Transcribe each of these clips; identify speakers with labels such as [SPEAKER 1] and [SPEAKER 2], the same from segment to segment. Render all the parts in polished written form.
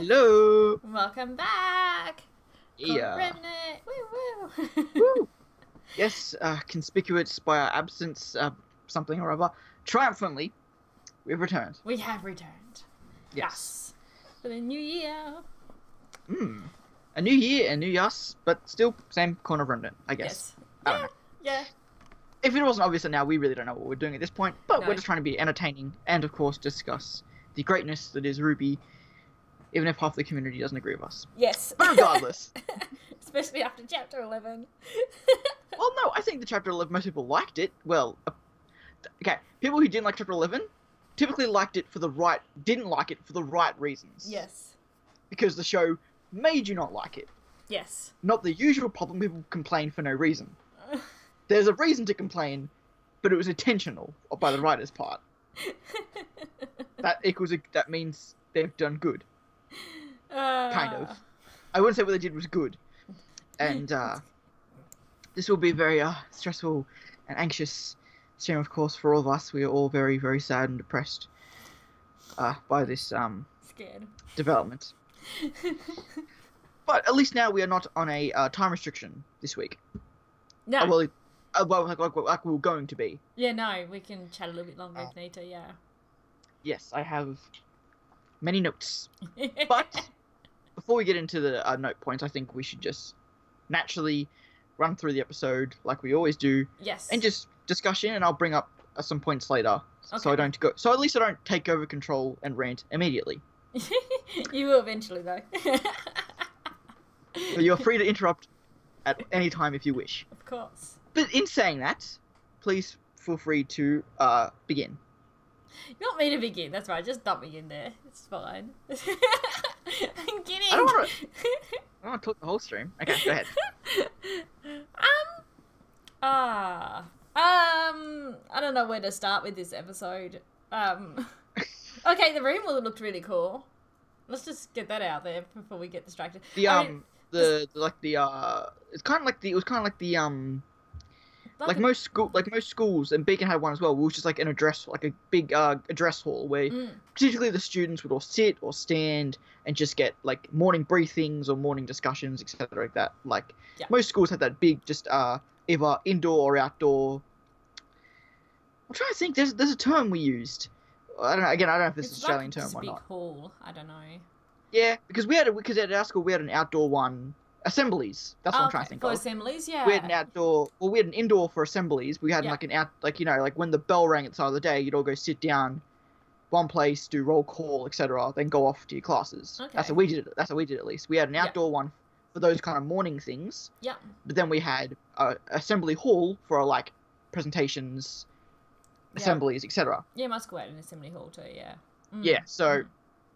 [SPEAKER 1] Hello.
[SPEAKER 2] Welcome back. Corner of
[SPEAKER 1] Yeah.
[SPEAKER 2] Remnant. Woo woo.
[SPEAKER 1] Woo. Yes, conspicuous by our absence, something or other. Triumphantly, we've returned.
[SPEAKER 2] We have returned.
[SPEAKER 1] Yes.
[SPEAKER 2] For the new year.
[SPEAKER 1] A new year, a new us, but still same Corner of Remnant, I guess.
[SPEAKER 2] Yes.
[SPEAKER 1] I don't know.
[SPEAKER 2] Yeah.
[SPEAKER 1] If it wasn't obvious now, we really don't know what we're doing at this point, but
[SPEAKER 2] No.
[SPEAKER 1] we're just trying to be entertaining and, of course, discuss the greatness that is RWBY, even if half the community doesn't agree with us.
[SPEAKER 2] Yes.
[SPEAKER 1] But regardless.
[SPEAKER 2] Especially after chapter 11.
[SPEAKER 1] Well, no, I think the chapter 11, most people liked it. Well, okay, people who didn't like chapter 11 typically didn't like it for the right reasons.
[SPEAKER 2] Yes.
[SPEAKER 1] Because the show made you not like it.
[SPEAKER 2] Yes.
[SPEAKER 1] Not the usual problem, people complain for no reason. There's a reason to complain, but it was intentional by the writer's part. That means they've done good. Kind of. I wouldn't say what they did was good. And this will be a very stressful and anxious stream, of course, for all of us. We are all very, very sad and depressed by this
[SPEAKER 2] Scared.
[SPEAKER 1] development. But at least now we are not on a time restriction this week.
[SPEAKER 2] No.
[SPEAKER 1] Like we were going to be.
[SPEAKER 2] Yeah, no, we can chat a little bit longer if need to, yeah.
[SPEAKER 1] Yes, I have many notes. But before we get into the note points, I think we should just naturally run through the episode like we always do.
[SPEAKER 2] Yes.
[SPEAKER 1] And just discussion, and I'll bring up some points later,
[SPEAKER 2] Okay.
[SPEAKER 1] so at least I don't take over control and rant immediately.
[SPEAKER 2] You will eventually, though.
[SPEAKER 1] But you're free to interrupt at any time if you wish.
[SPEAKER 2] Of course.
[SPEAKER 1] But in saying that, please feel free to begin.
[SPEAKER 2] You want me to begin? That's right. Just dump me in there. It's fine. I'm kidding.
[SPEAKER 1] I don't want to talk the whole stream. Okay, go ahead.
[SPEAKER 2] I don't know where to start with this episode. Okay, the room looked really cool. Let's just get that out there before we get distracted.
[SPEAKER 1] It was kind of like the most schools, and Beacon had one as well. It was just like an address, like a big address hall where particularly the students would all sit or stand and just get like morning briefings or morning discussions, etc. like that. Like most schools had that big, just either indoor or outdoor. I'm trying to think. There's a term we used. I don't know. Again, I don't know if this is an Australian term or not.
[SPEAKER 2] Big hall. I don't know.
[SPEAKER 1] Yeah, because at our school we had an outdoor one. Assemblies. That's what I'm trying to think
[SPEAKER 2] for
[SPEAKER 1] of.
[SPEAKER 2] assemblies, yeah.
[SPEAKER 1] We had an indoor for assemblies. We had like when the bell rang at the start of the day, you'd all go sit down, one place, do roll call, etc. Then go off to your classes.
[SPEAKER 2] Okay.
[SPEAKER 1] That's what we did. That's what we did at least. We had an outdoor one for those kind of morning things.
[SPEAKER 2] Yeah.
[SPEAKER 1] But then we had assembly hall for like presentations, assemblies, etc.
[SPEAKER 2] Yeah, my school had an assembly hall too. Yeah.
[SPEAKER 1] Yeah. So.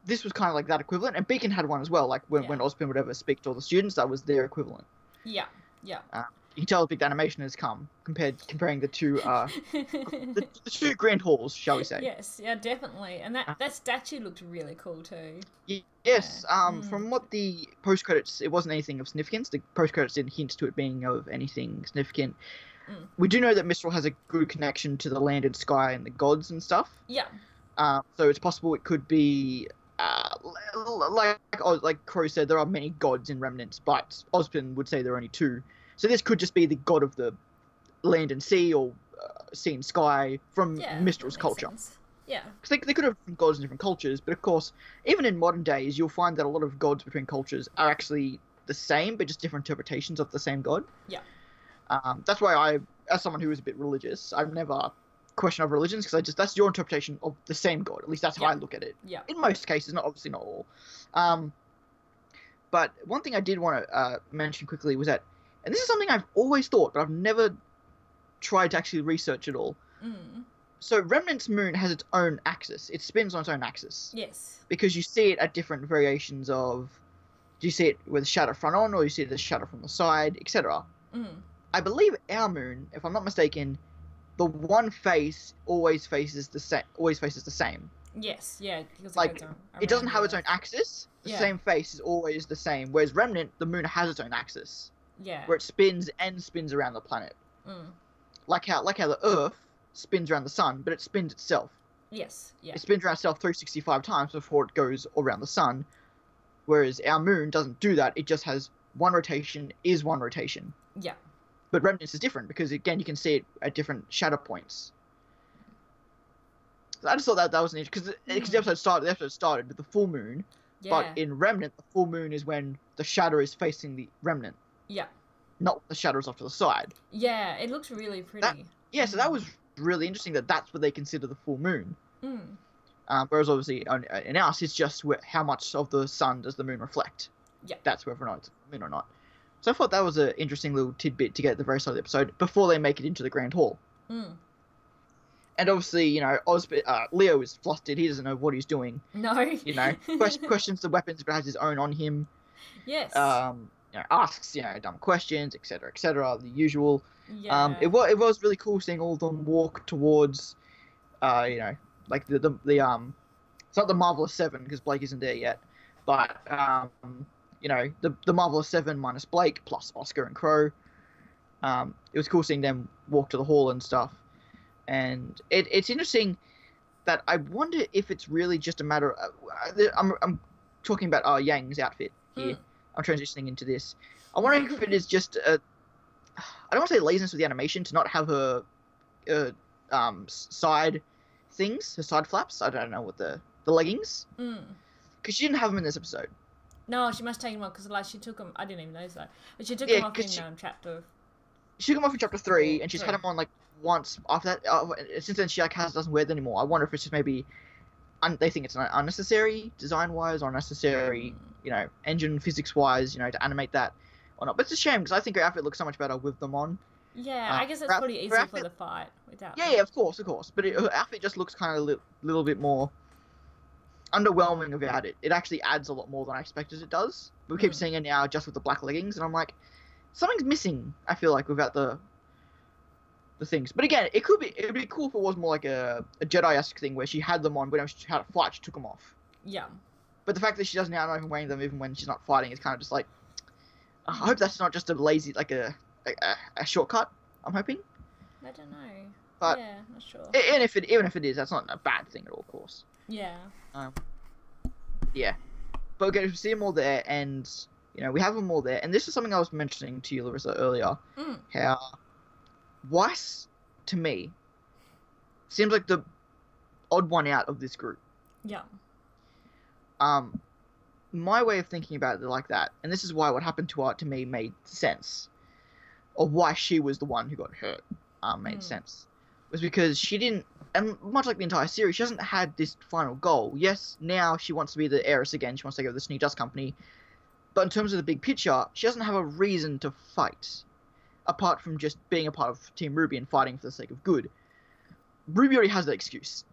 [SPEAKER 1] This was kind of like that equivalent, and Beacon had one as well. Like when Ozpin would ever speak to all the students, that was their equivalent.
[SPEAKER 2] Yeah, yeah.
[SPEAKER 1] You can tell how big the animation has come comparing the two the two grand halls, shall we say?
[SPEAKER 2] Yes, yeah, definitely. And that statue looked really cool too.
[SPEAKER 1] Yes. From what the post credits, it wasn't anything of significance. The post credits didn't hint to it being of anything significant. We do know that Mistral has a good connection to the land and sky and the gods and stuff.
[SPEAKER 2] Yeah.
[SPEAKER 1] So it's possible it could be. Like Crow said, there are many gods in Remnants, but Ozpin would say there are only two. So this could just be the god of the land and sea, or sea and sky from Mistral's culture.
[SPEAKER 2] Sense. Yeah.
[SPEAKER 1] Because they could have different gods in different cultures, but of course, even in modern days, you'll find that a lot of gods between cultures are actually the same, but just different interpretations of the same god.
[SPEAKER 2] Yeah.
[SPEAKER 1] That's why as someone who is a bit religious, I've never question of religions, because that's your interpretation of the same god. At least that's how I look at it.
[SPEAKER 2] Yeah.
[SPEAKER 1] In most cases, obviously not all. But one thing I did want to mention quickly was that, and this is something I've always thought, but I've never tried to actually research it all. So Remnant's moon has its own axis. It spins on its own axis.
[SPEAKER 2] Yes.
[SPEAKER 1] Because you see it at different variations of. Do you see it with a shadow front on, or you see the shadow from the side, etc. I believe our moon, if I'm not mistaken, the one face always faces the same.
[SPEAKER 2] Yes, yeah.
[SPEAKER 1] Like, it doesn't have its own axis. The same face is always the same. Whereas Remnant, the moon has its own axis.
[SPEAKER 2] Yeah.
[SPEAKER 1] Where it spins around the planet. Like how the Earth spins around the sun, but it spins itself.
[SPEAKER 2] Yes, yeah.
[SPEAKER 1] It spins around itself 365 times before it goes around the sun. Whereas our moon doesn't do that. It just has one rotation is one rotation.
[SPEAKER 2] Yeah.
[SPEAKER 1] But Remnants is different because, again, you can see it at different shadow points. So I just thought that was an interesting... Because the episode started with the full moon.
[SPEAKER 2] Yeah.
[SPEAKER 1] But in Remnant, the full moon is when the shadow is facing the Remnant.
[SPEAKER 2] Yeah.
[SPEAKER 1] Not the shadows off to the side.
[SPEAKER 2] Yeah, it looks really pretty.
[SPEAKER 1] So that was really interesting that's what they consider the full moon.
[SPEAKER 2] Mm.
[SPEAKER 1] Whereas obviously in us, it's just how much of the sun does the moon reflect.
[SPEAKER 2] Yeah.
[SPEAKER 1] That's whether or not it's a moon or not. So I thought that was an interesting little tidbit to get at the very start of the episode before they make it into the Grand Hall.
[SPEAKER 2] Mm.
[SPEAKER 1] And obviously, you know, Leo is flustered. He doesn't know what he's doing.
[SPEAKER 2] No.
[SPEAKER 1] You know, questions the weapons, but has his own on him.
[SPEAKER 2] Yes.
[SPEAKER 1] You know, asks, you know, dumb questions, etc., the usual.
[SPEAKER 2] Yeah.
[SPEAKER 1] It was really cool seeing all of them walk towards, you know, like the it's not the Marvelous Seven because Blake isn't there yet, but you know, the Marvelous Seven minus Blake plus Oscar and Crow. It was cool seeing them walk to the hall and stuff, and it's interesting that I wonder if it's really just a matter of, I'm talking about Yang's outfit here.
[SPEAKER 2] Mm.
[SPEAKER 1] I'm transitioning into this. I'm wondering if it is just I don't want to say laziness with the animation to not have her side things, her side flaps. I don't know what the leggings, because she didn't have them in this episode.
[SPEAKER 2] No, she must take them off because like she took them. I didn't even notice that, but she took them off in chapter.
[SPEAKER 1] She took them off in chapter 3, and she's had them on like once after that. Since then, she like doesn't wear them anymore. I wonder if it's just maybe they think it's unnecessary design-wise or unnecessary, you know, engine physics-wise, you know, to animate that or not. But it's a shame because I think her outfit looks so much better with them on.
[SPEAKER 2] Yeah, I guess it's pretty easy for the fight without.
[SPEAKER 1] Yeah, of course. But her outfit just looks kind of a little bit more underwhelming without it. It actually adds a lot more than I expected it does. We keep seeing it now just with the black leggings, and I'm like, something's missing. I feel like without the things. But again, it'd be cool if it was more like a Jedi-esque thing where she had them on, but when she had a fight, she took them off.
[SPEAKER 2] Yeah.
[SPEAKER 1] But the fact that she doesn't now not even wearing them even when she's not fighting is kind of just like, I hope that's not just a lazy, like a shortcut. I'm hoping.
[SPEAKER 2] I don't know.
[SPEAKER 1] But
[SPEAKER 2] yeah, not sure.
[SPEAKER 1] Even if it is, that's not a bad thing at all, of course.
[SPEAKER 2] Yeah.
[SPEAKER 1] Yeah. But okay, we see them all there, and you know we have them all there, and this is something I was mentioning to you, Larissa, earlier. How Weiss, to me, seems like the odd one out of this group.
[SPEAKER 2] Yeah.
[SPEAKER 1] My way of thinking about it like that, and this is why what happened to her to me made sense, or why she was the one who got hurt, made sense, was because she didn't, and much like the entire series, she hasn't had this final goal. Yes, now she wants to be the heiress again, she wants to take over the Sneak Dust Company, but in terms of the big picture, she doesn't have a reason to fight, apart from just being a part of Team RWBY and fighting for the sake of good. RWBY already has that excuse.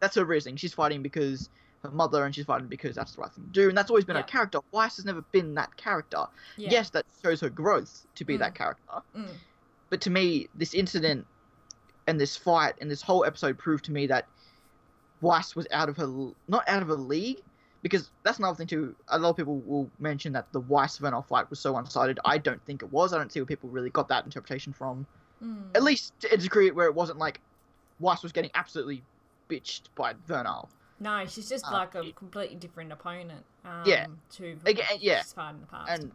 [SPEAKER 1] That's her reasoning. She's fighting because her mother, and she's fighting because that's the right thing to do, and that's always been her character. Weiss has never been that character. Yeah. Yes, that shows her growth to be that character. But to me, this incident and this fight and this whole episode proved to me that Weiss was not out of her league, because that's another thing too. A lot of people will mention that the Weiss-Vernal fight was so one-sided. I don't think it was. I don't see where people really got that interpretation from. At least to a degree where it wasn't like Weiss was getting absolutely bitched by Vernal.
[SPEAKER 2] No, she's just like a completely different opponent. To
[SPEAKER 1] she's
[SPEAKER 2] fought in the past.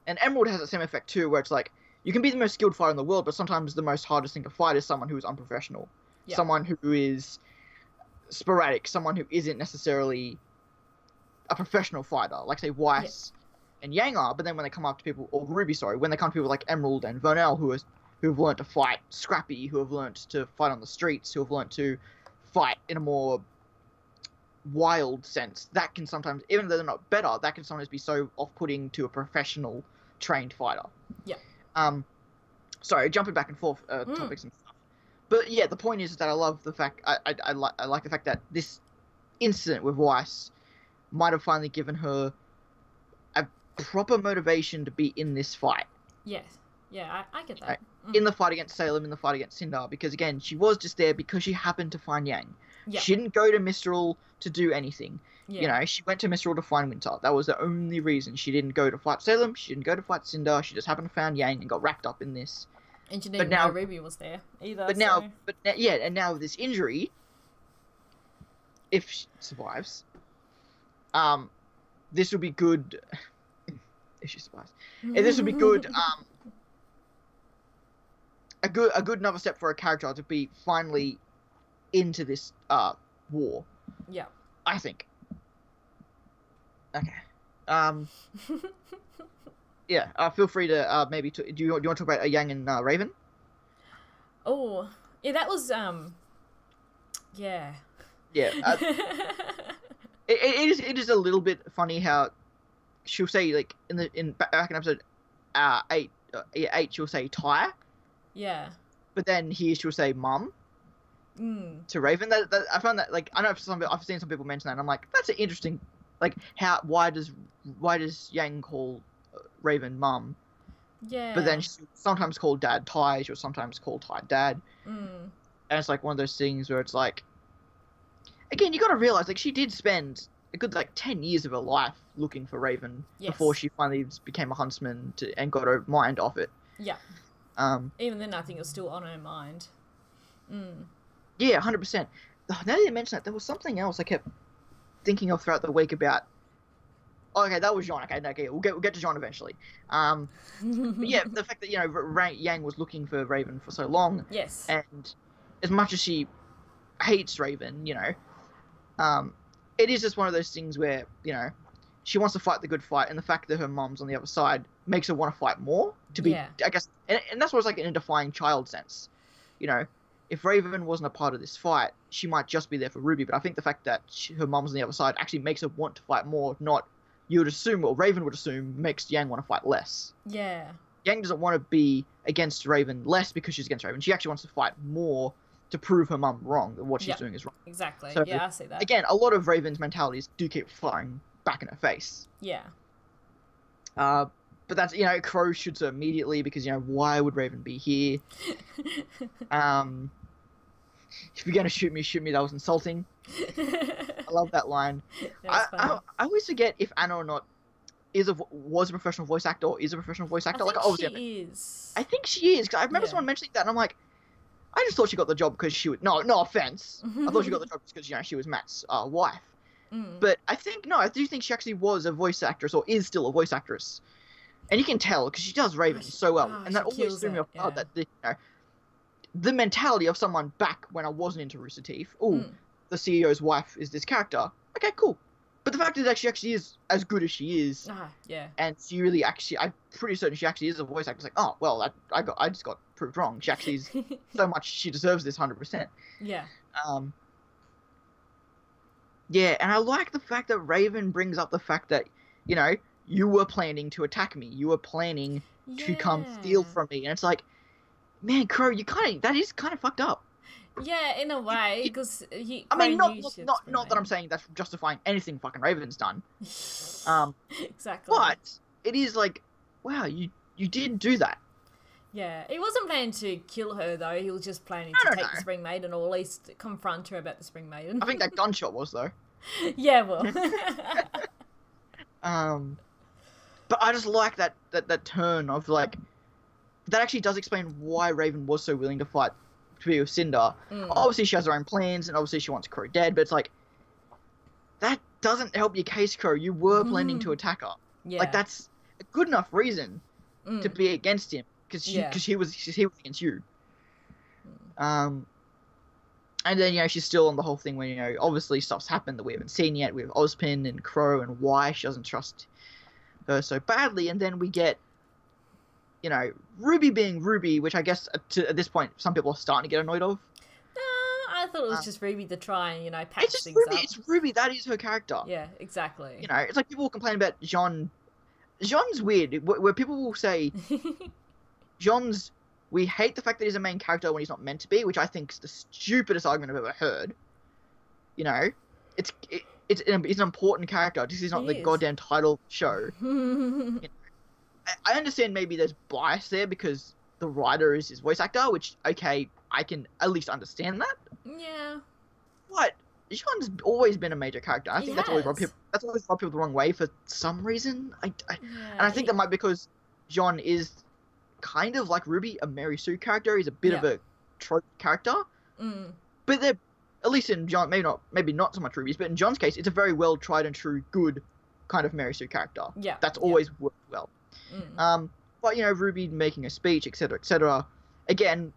[SPEAKER 1] And Emerald has the same effect too, where it's like you can be the most skilled fighter in the world, but sometimes the most hardest thing to fight is someone who is unprofessional, someone who is sporadic, someone who isn't necessarily a professional fighter, like say Weiss and Yang are. But then when they come up to people, or RWBY, sorry, when they come to people like Emerald and Vernal, who have learned to fight scrappy, who have learned to fight on the streets, who have learned to fight in a more wild sense, that can sometimes, even though they're not better, that can sometimes be so off-putting to a professional trained fighter. Sorry, jumping back and forth topics and stuff, but yeah, the point is that I love the fact I like the fact that this incident with Weiss might have finally given her a proper motivation to be in this fight.
[SPEAKER 2] Yes. Yeah, I get that.
[SPEAKER 1] In the fight against Salem, in the fight against Cinder, because again, she was just there because she happened to find Yang. She didn't go to Mistral to do anything. You know, she went to Mistral to find Winter. That was the only reason. She didn't go to fight Salem, she didn't go to fight Cinder, she just happened to find Yang and got wrapped up in this.
[SPEAKER 2] And she didn't know RWBY was there either.
[SPEAKER 1] And now with this injury, if she survives, this would be good. If she survives, this would be good. A good another step for a character to be finally into this war.
[SPEAKER 2] Yeah.
[SPEAKER 1] I think. Okay. Yeah. Feel free to maybe. Do you want to talk about Yang and Raven?
[SPEAKER 2] Oh, yeah. That was Yeah.
[SPEAKER 1] Yeah. It is a little bit funny how she'll say, like, back in episode 8 she'll say Ty.
[SPEAKER 2] Yeah.
[SPEAKER 1] But then here she'll say mum to Raven. That I found that, like, I know I've seen some people mention that, and I'm like, that's an interesting, like, why does Yang call Raven mum?
[SPEAKER 2] Yeah.
[SPEAKER 1] But then she'll sometimes call Dad Ty. She'll sometimes call Ty Dad. And it's like one of those things where it's like, again, you got to realize, like, she did spend a good, like, 10 years of her life looking for Raven before she finally became a huntsman and got her mind off it.
[SPEAKER 2] Yeah. Even then, I think it was still on her mind.
[SPEAKER 1] Yeah, 100%. Now that you mention that, there was something else I kept thinking of throughout the week about. Oh, okay, that was Jean. Okay, we'll get to Jean eventually. But yeah, the fact that, you know, Yang was looking for Raven for so long.
[SPEAKER 2] Yes.
[SPEAKER 1] And as much as she hates Raven, you know, it is just one of those things where, you know, she wants to fight the good fight, and the fact that her mom's on the other side makes her want to fight more. To be, I guess, and that's what it's like in a defying child sense. You know, if Raven wasn't a part of this fight, she might just be there for Ruby. But I think the fact that her mom's on the other side actually makes her want to fight more. Not, you would assume, or Raven would assume, makes Yang want to fight less.
[SPEAKER 2] Yeah.
[SPEAKER 1] Yang doesn't want to be against Raven less because she's against Raven. She actually wants to fight more to prove her mum wrong, that what she's doing is wrong.
[SPEAKER 2] Exactly.
[SPEAKER 1] So,
[SPEAKER 2] yeah, I see that.
[SPEAKER 1] Again, a lot of Raven's mentalities do keep firing back in her face.
[SPEAKER 2] Yeah.
[SPEAKER 1] But that's, you know, Crow shoots her immediately because, you know, why would Raven be here? If you're going to shoot me, that was insulting. I love that line. I always forget if Anna or not was a professional voice actor or is a professional voice actor.
[SPEAKER 2] I think she is.
[SPEAKER 1] I think she is, because I remember someone mentioning that, and I'm like, I just thought she got the job because she was... No offense. I thought she got the job because, you know, she was Matt's wife. But I do think she actually was a voice actress, or is still a voice actress. And you can tell, because she does Raven so well. And that always threw me off guard, that the mentality of someone back when I wasn't into Rooster Teeth, the CEO's wife is this character. Okay, cool. But the fact is that she actually is as good as she is. And she really actually... I'm pretty certain she actually is a voice actor. It's like, oh, well, I just got proved wrong. She actually is so much... She deserves this 100%.
[SPEAKER 2] Yeah.
[SPEAKER 1] Yeah, and I like the fact that Raven brings up the fact that, you know, you were planning to attack me. You were planning to come steal from me. And it's like, man, Crow, that is kind of fucked up.
[SPEAKER 2] Yeah, in a way, because
[SPEAKER 1] I mean, not that I'm saying that's justifying anything fucking Raven's done.
[SPEAKER 2] Exactly.
[SPEAKER 1] But it is like, wow, you did do that.
[SPEAKER 2] Yeah, he wasn't planning to kill her, though. He was just planning to take the Spring Maiden, or at least confront her about the Spring Maiden.
[SPEAKER 1] I think that gunshot was, though.
[SPEAKER 2] Yeah, well.
[SPEAKER 1] But I just like that turn of, like, that actually does explain why Raven was so willing to fight to be with Cinder. Obviously, she has her own plans, and obviously she wants Crow dead, but it's like, that doesn't help your case, Crow. You were planning to attack her. Yeah. Like, that's a good enough reason to be against him. Because he was against you. And then, you know, she's still on the whole thing where, you know, obviously stuff's happened that we haven't seen yet with Ozpin and Crow and why she doesn't trust her so badly. And then we get, you know, RWBY being RWBY, which I guess at this point some people are starting to get annoyed of.
[SPEAKER 2] I thought it was just RWBY to try and, you know, patch things up.
[SPEAKER 1] It's RWBY, that is her character.
[SPEAKER 2] Yeah, exactly.
[SPEAKER 1] You know, it's like people will complain about Jean. Jean's weird, where people will say... we hate the fact that he's a main character when he's not meant to be, which I think is the stupidest argument I've ever heard. You know, it's an important character, just he's not the goddamn title show. You know, I understand maybe there's bias there because the writer is his voice actor, which, okay, I can at least understand that.
[SPEAKER 2] Yeah.
[SPEAKER 1] But Jean's always been a major character. I think that's always rubbed people the wrong way for some reason. And I think that might be because Jean is kind of like RWBY, a Mary Sue character. He's a bit of a trope character. But at least in John, maybe not so much RWBY's, but in John's case, it's a very well tried and true, good kind of Mary Sue character.
[SPEAKER 2] Yeah.
[SPEAKER 1] That's always worked well. But, you know, Ruby making a speech, etc., etc., again,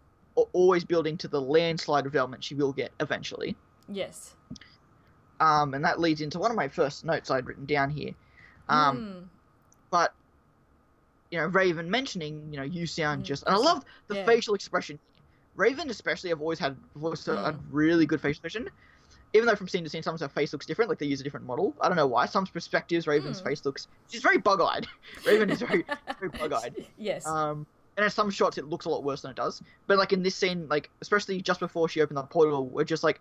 [SPEAKER 1] always building to the landslide development she will get eventually.
[SPEAKER 2] Yes.
[SPEAKER 1] And that leads into one of my first notes I'd written down here. But, you know, Raven mentioning, you know, you sound just... And I love the facial expression. Raven especially, I've always had a really good facial expression. Even though from scene to scene, sometimes her face looks different, like they use a different model. I don't know why. Some perspectives, Raven's face looks... She's very bug-eyed. Raven is very, very bug-eyed.
[SPEAKER 2] Yes.
[SPEAKER 1] And in some shots, it looks a lot worse than it does. But, like, in this scene, like, especially just before she opened the portal, we're just, like...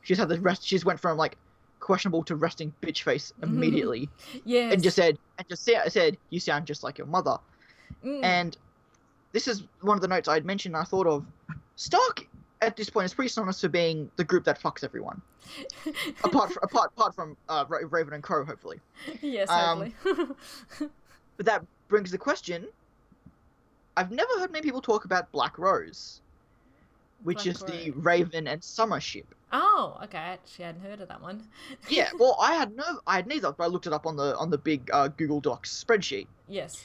[SPEAKER 1] She's went from, like, questionable to resting bitch face immediately.
[SPEAKER 2] Yes.
[SPEAKER 1] And just said, you sound just like your mother. And this is one of the notes I'd mentioned I thought of. Stark, at this point, is pretty synonymous for being the group that fucks everyone. apart from Raven and Crow, hopefully.
[SPEAKER 2] Yes, hopefully.
[SPEAKER 1] But that brings the question. I've never heard many people talk about Black Rose, which is the Raven and Summer ship.
[SPEAKER 2] Oh, okay. I actually hadn't heard of that one.
[SPEAKER 1] Yeah, well, I had neither, but I looked it up on the big Google Docs spreadsheet.
[SPEAKER 2] Yes.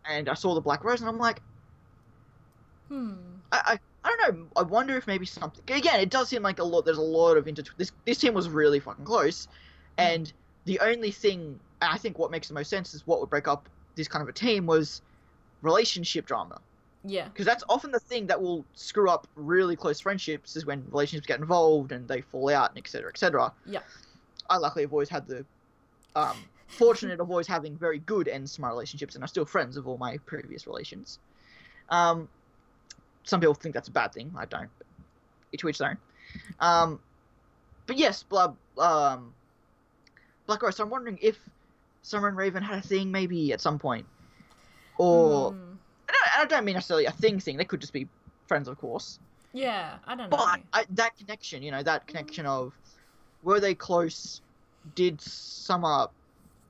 [SPEAKER 2] And
[SPEAKER 1] I saw the Black Rose, and I'm like, I don't know. I wonder if maybe something. Again, it does seem like there's a lot of this team was really fucking close, and the only thing I think what makes the most sense is what would break up this kind of a team was relationship drama.
[SPEAKER 2] Yeah.
[SPEAKER 1] Because that's often the thing that will screw up really close friendships, is when relationships get involved and they fall out, and etc., etc.
[SPEAKER 2] Yeah.
[SPEAKER 1] I luckily have always had the fortunate of always having very good ends to my relationships, and I'm still friends with all my previous relations. Some people think that's a bad thing. I don't. But each to each their own. But yes, Black Rose. So I'm wondering if Summer and Raven had a thing maybe at some point, or. I don't mean necessarily a thing. They could just be friends, of course.
[SPEAKER 2] Yeah, I don't know.
[SPEAKER 1] But that connection, you know, that connection of, were they close? Did Summer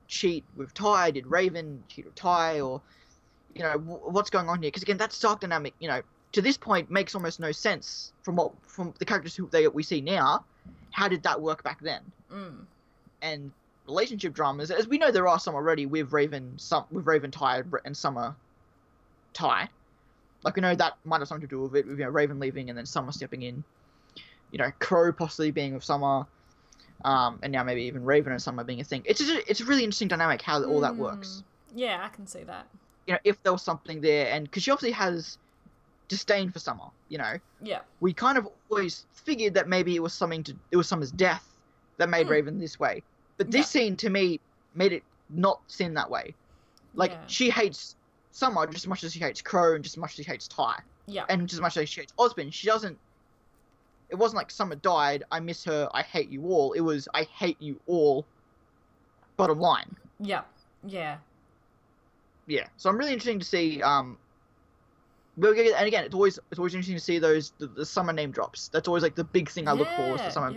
[SPEAKER 1] cheat with Ty? Did Raven cheat with Ty? Or, you know, what's going on here? Because again, that Stark dynamic, you know, to this point makes almost no sense from the characters we see now. How did that work back then? And relationship dramas, as we know, there are some already with Raven, Ty, and Summer. Ty, like, we know that might have something to do with it, with, you know, Raven leaving and then Summer stepping in, you know, Crow possibly being with Summer, and now maybe even Raven and Summer being a thing. It's a really interesting dynamic how all that works.
[SPEAKER 2] Yeah, I can see that. You
[SPEAKER 1] know, if there was something there, and because she obviously has disdain for Summer, you know.
[SPEAKER 2] Yeah. We
[SPEAKER 1] kind of always figured that maybe it was Summer's death that made Raven this way, but this scene to me made it not seem that way. Like, she hates Summer just as much as she hates Crow, and just as much as she hates Ty.
[SPEAKER 2] Yeah.
[SPEAKER 1] And just as much as she hates Osmond. She doesn't... It wasn't like Summer died, I miss her, I hate you all. It was, I hate you all, bottom line.
[SPEAKER 2] Yeah. Yeah.
[SPEAKER 1] Yeah. So I'm really interested to see... and again, it's always interesting to see the Summer name drops. That's always like the big thing I look for is the Summer...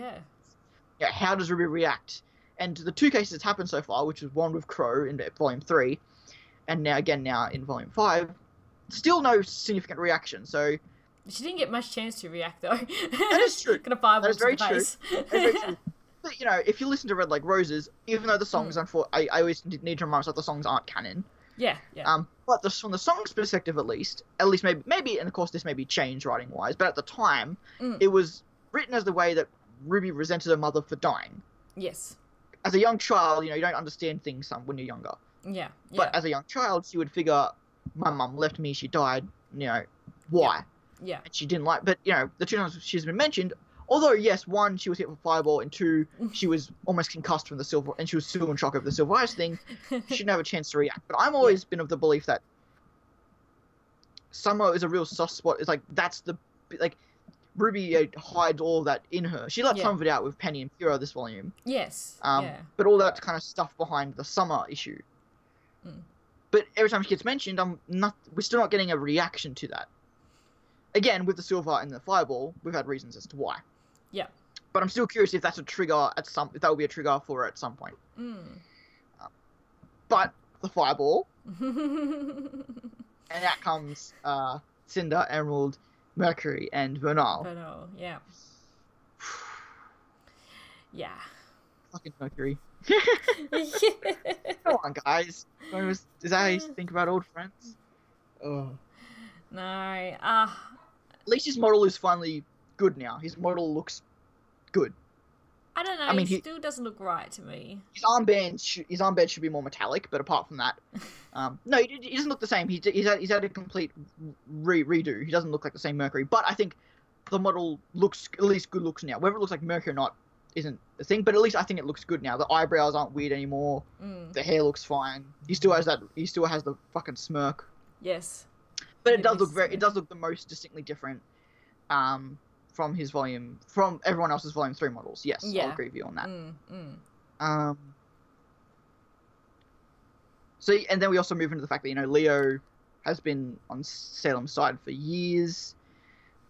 [SPEAKER 1] Yeah, how does Ruby react? And the two cases it's happened so far, which was one with Crow in Volume 3, and now in Volume 5, still no significant reaction, so...
[SPEAKER 2] She didn't get much chance to react, though.
[SPEAKER 1] That is true.
[SPEAKER 2] Gonna fire
[SPEAKER 1] that is very
[SPEAKER 2] true.
[SPEAKER 1] That is very true. But, you know, if you listen to Red Like Roses, even though the songs, I always need to remind myself the songs aren't canon.
[SPEAKER 2] Yeah, yeah.
[SPEAKER 1] But from the song's perspective, at least maybe, and of course this may be changed writing-wise, but at the time, it was written as the way that Ruby resented her mother for dying.
[SPEAKER 2] Yes.
[SPEAKER 1] As a young child, you know, you don't understand things when you're younger.
[SPEAKER 2] Yeah.
[SPEAKER 1] But as a young child, she would figure, my mum left me, she died, you know, why?
[SPEAKER 2] Yeah.
[SPEAKER 1] And she didn't like, but, you know, the two times she's been mentioned, although, yes, one, she was hit with a fireball, and two, she was almost concussed from the silver, and she was still in shock over the silver ice thing, she didn't have a chance to react. But I'm always been of the belief that Summer is a real soft spot. It's like, that's the, like, Ruby hides all of that in her. She let some of it out with Penny and Pura this volume.
[SPEAKER 2] Yes.
[SPEAKER 1] But all that kind of stuff behind the Summer issue. But every time she gets mentioned, we're still not getting a reaction to that. Again, with the silver and the fireball, we've had reasons as to why. Yeah. But I'm still curious if that's a trigger if that will be a trigger for her at some point. But the fireball, and out comes Cinder, Emerald, Mercury, and Vernal.
[SPEAKER 2] Yeah. Yeah.
[SPEAKER 1] Fucking Mercury. Come on, guys. Is that how you think about old friends? Oh.
[SPEAKER 2] No.
[SPEAKER 1] At least his model is finally good now. His model looks good.
[SPEAKER 2] I don't know. He still doesn't look right to me.
[SPEAKER 1] His armband should be more metallic, but apart from that, no, he doesn't look the same. He's had a complete redo. He doesn't look like the same Mercury. But I think the model looks at least good looks now. Whether it looks like Mercury or not isn't the thing, but at least I think it looks good now. The eyebrows aren't weird anymore. The hair looks fine. He still has the fucking smirk.
[SPEAKER 2] Yes.
[SPEAKER 1] But it does look the most distinctly different from his volume, from everyone else's volume 3 models. Yes, yeah. I'll agree with you on that. So, and then we also move into the fact that, you know, Leo has been on Salem's side for years,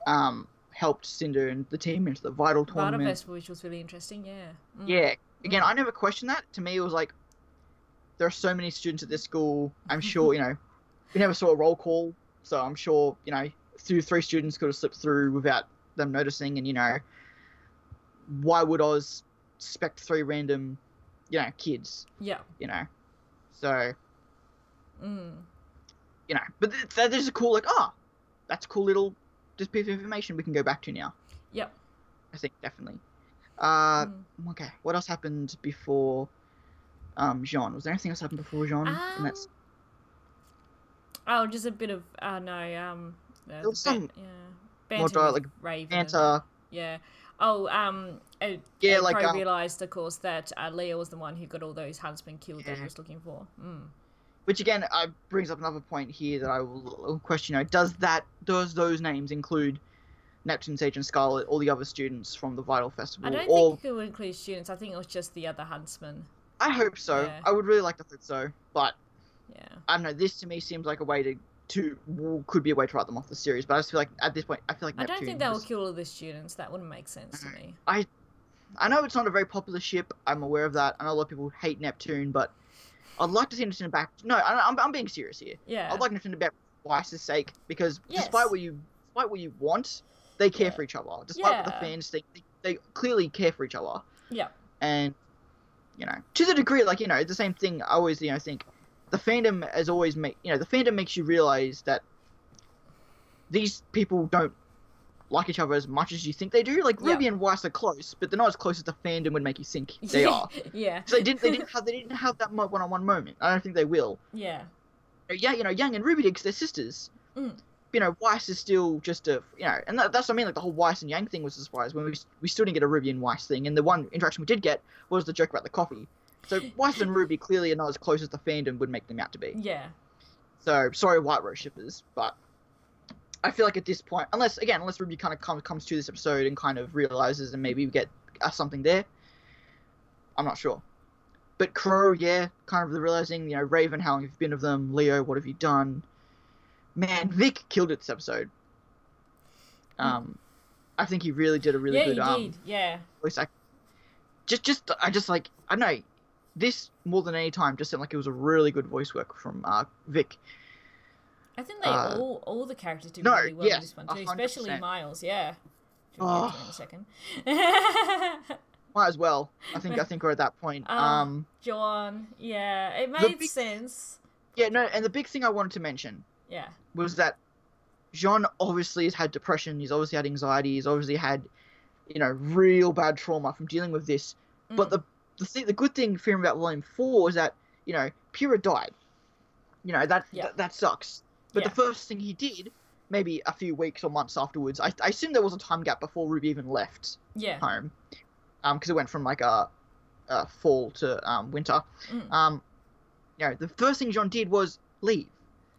[SPEAKER 1] helped Cinder and the team into the Vital tournament.
[SPEAKER 2] Vital Festival, which was really interesting, yeah.
[SPEAKER 1] Yeah. Again, I never questioned that. To me, it was like, there are so many students at this school. I'm sure, you know, we never saw a roll call, so I'm sure, you know, 3 students could have slipped through without them noticing, and, you know, why would Oz suspect 3 random, you know, kids?
[SPEAKER 2] Yeah.
[SPEAKER 1] You know, so, you know, but that is a cool, like, that's a cool little just piece of information we can go back to now.
[SPEAKER 2] Yep.
[SPEAKER 1] I think, definitely. Okay, what else happened before Jean? Was there anything else happened before Jean?
[SPEAKER 2] Oh, just a bit of, there
[SPEAKER 1] was some
[SPEAKER 2] banter
[SPEAKER 1] more like
[SPEAKER 2] Raven.
[SPEAKER 1] Banter.
[SPEAKER 2] Yeah. Oh,
[SPEAKER 1] yeah, like
[SPEAKER 2] Crow realised, of course, that Leo was the one who got all those huntsmen killed that he was looking for.
[SPEAKER 1] Which again brings up another point here that I will question. You know, does those names include Neptune, Sage, and Scarlet, all the other students from the Vital Festival?
[SPEAKER 2] I don't think it would include students. I think it was just the other huntsmen.
[SPEAKER 1] I hope so. Yeah. I would really like to hope so, but
[SPEAKER 2] yeah,
[SPEAKER 1] I don't know. This to me seems like a way could be a way to write them off the series, but I just feel like at this point, I feel like Neptune.
[SPEAKER 2] I don't think they will kill all the students. That wouldn't make sense to me.
[SPEAKER 1] I know it's not a very popular ship. I'm aware of that. I know a lot of people hate Neptune, but I'd like to see Neptune back. No, I'm being serious here.
[SPEAKER 2] Yeah.
[SPEAKER 1] I'd like Neptune back for Weiss's sake, because despite what you want, they care for each other. Despite what the fans think, they clearly care for each other.
[SPEAKER 2] Yeah.
[SPEAKER 1] And, you know, to the degree, like, you know, the same thing I always, you know, think the fandom has always the fandom makes you realize that these people don't like each other as much as you think they do. Like, Ruby and Weiss are close, but they're not as close as the fandom would make you think they are.
[SPEAKER 2] Yeah.
[SPEAKER 1] So they didn't have that one-on-one moment. I don't think they will.
[SPEAKER 2] Yeah.
[SPEAKER 1] Yeah, you know, Young and Ruby did 'cause they're sisters. You know, Weiss is still just a, you know, and that's what I mean, like, the whole Weiss and Yang thing was a surprise when we still didn't get a Ruby and Weiss thing, and the one interaction we did get was the joke about the coffee. So Weiss and Ruby clearly are not as close as the fandom would make them out to be.
[SPEAKER 2] Yeah.
[SPEAKER 1] So, sorry, White Rose shippers, but I feel like at this point, unless Ruby kind of comes to this episode and kind of realizes and maybe we get something there, I'm not sure. But Crow, kind of realizing, you know, Raven, how long have you been with them? Leo, what have you done? Man, Vic killed it this episode. I think he really did a really good voice act. I don't know, this more than any time just seemed like it was a really good voice work from Vic.
[SPEAKER 2] I think they all the characters did really well in this one too, 100%. Especially Miles. Yeah. Should we get to in a second?
[SPEAKER 1] Might as well. I think we're at that point.
[SPEAKER 2] John. Yeah, it made sense.
[SPEAKER 1] Yeah, no, and the big thing I wanted to mention.
[SPEAKER 2] Yeah.
[SPEAKER 1] Was that Jean obviously has had depression. He's obviously had anxiety. He's obviously had, you know, real bad trauma from dealing with this. But the good thing for him about Volume 4 is that, you know, Pyrrha died. You know, that sucks. But the first thing he did, maybe a few weeks or months afterwards, I assume there was a time gap before Ruby even left home. Because it went from, like, fall to winter. You know, the first thing Jean did was leave.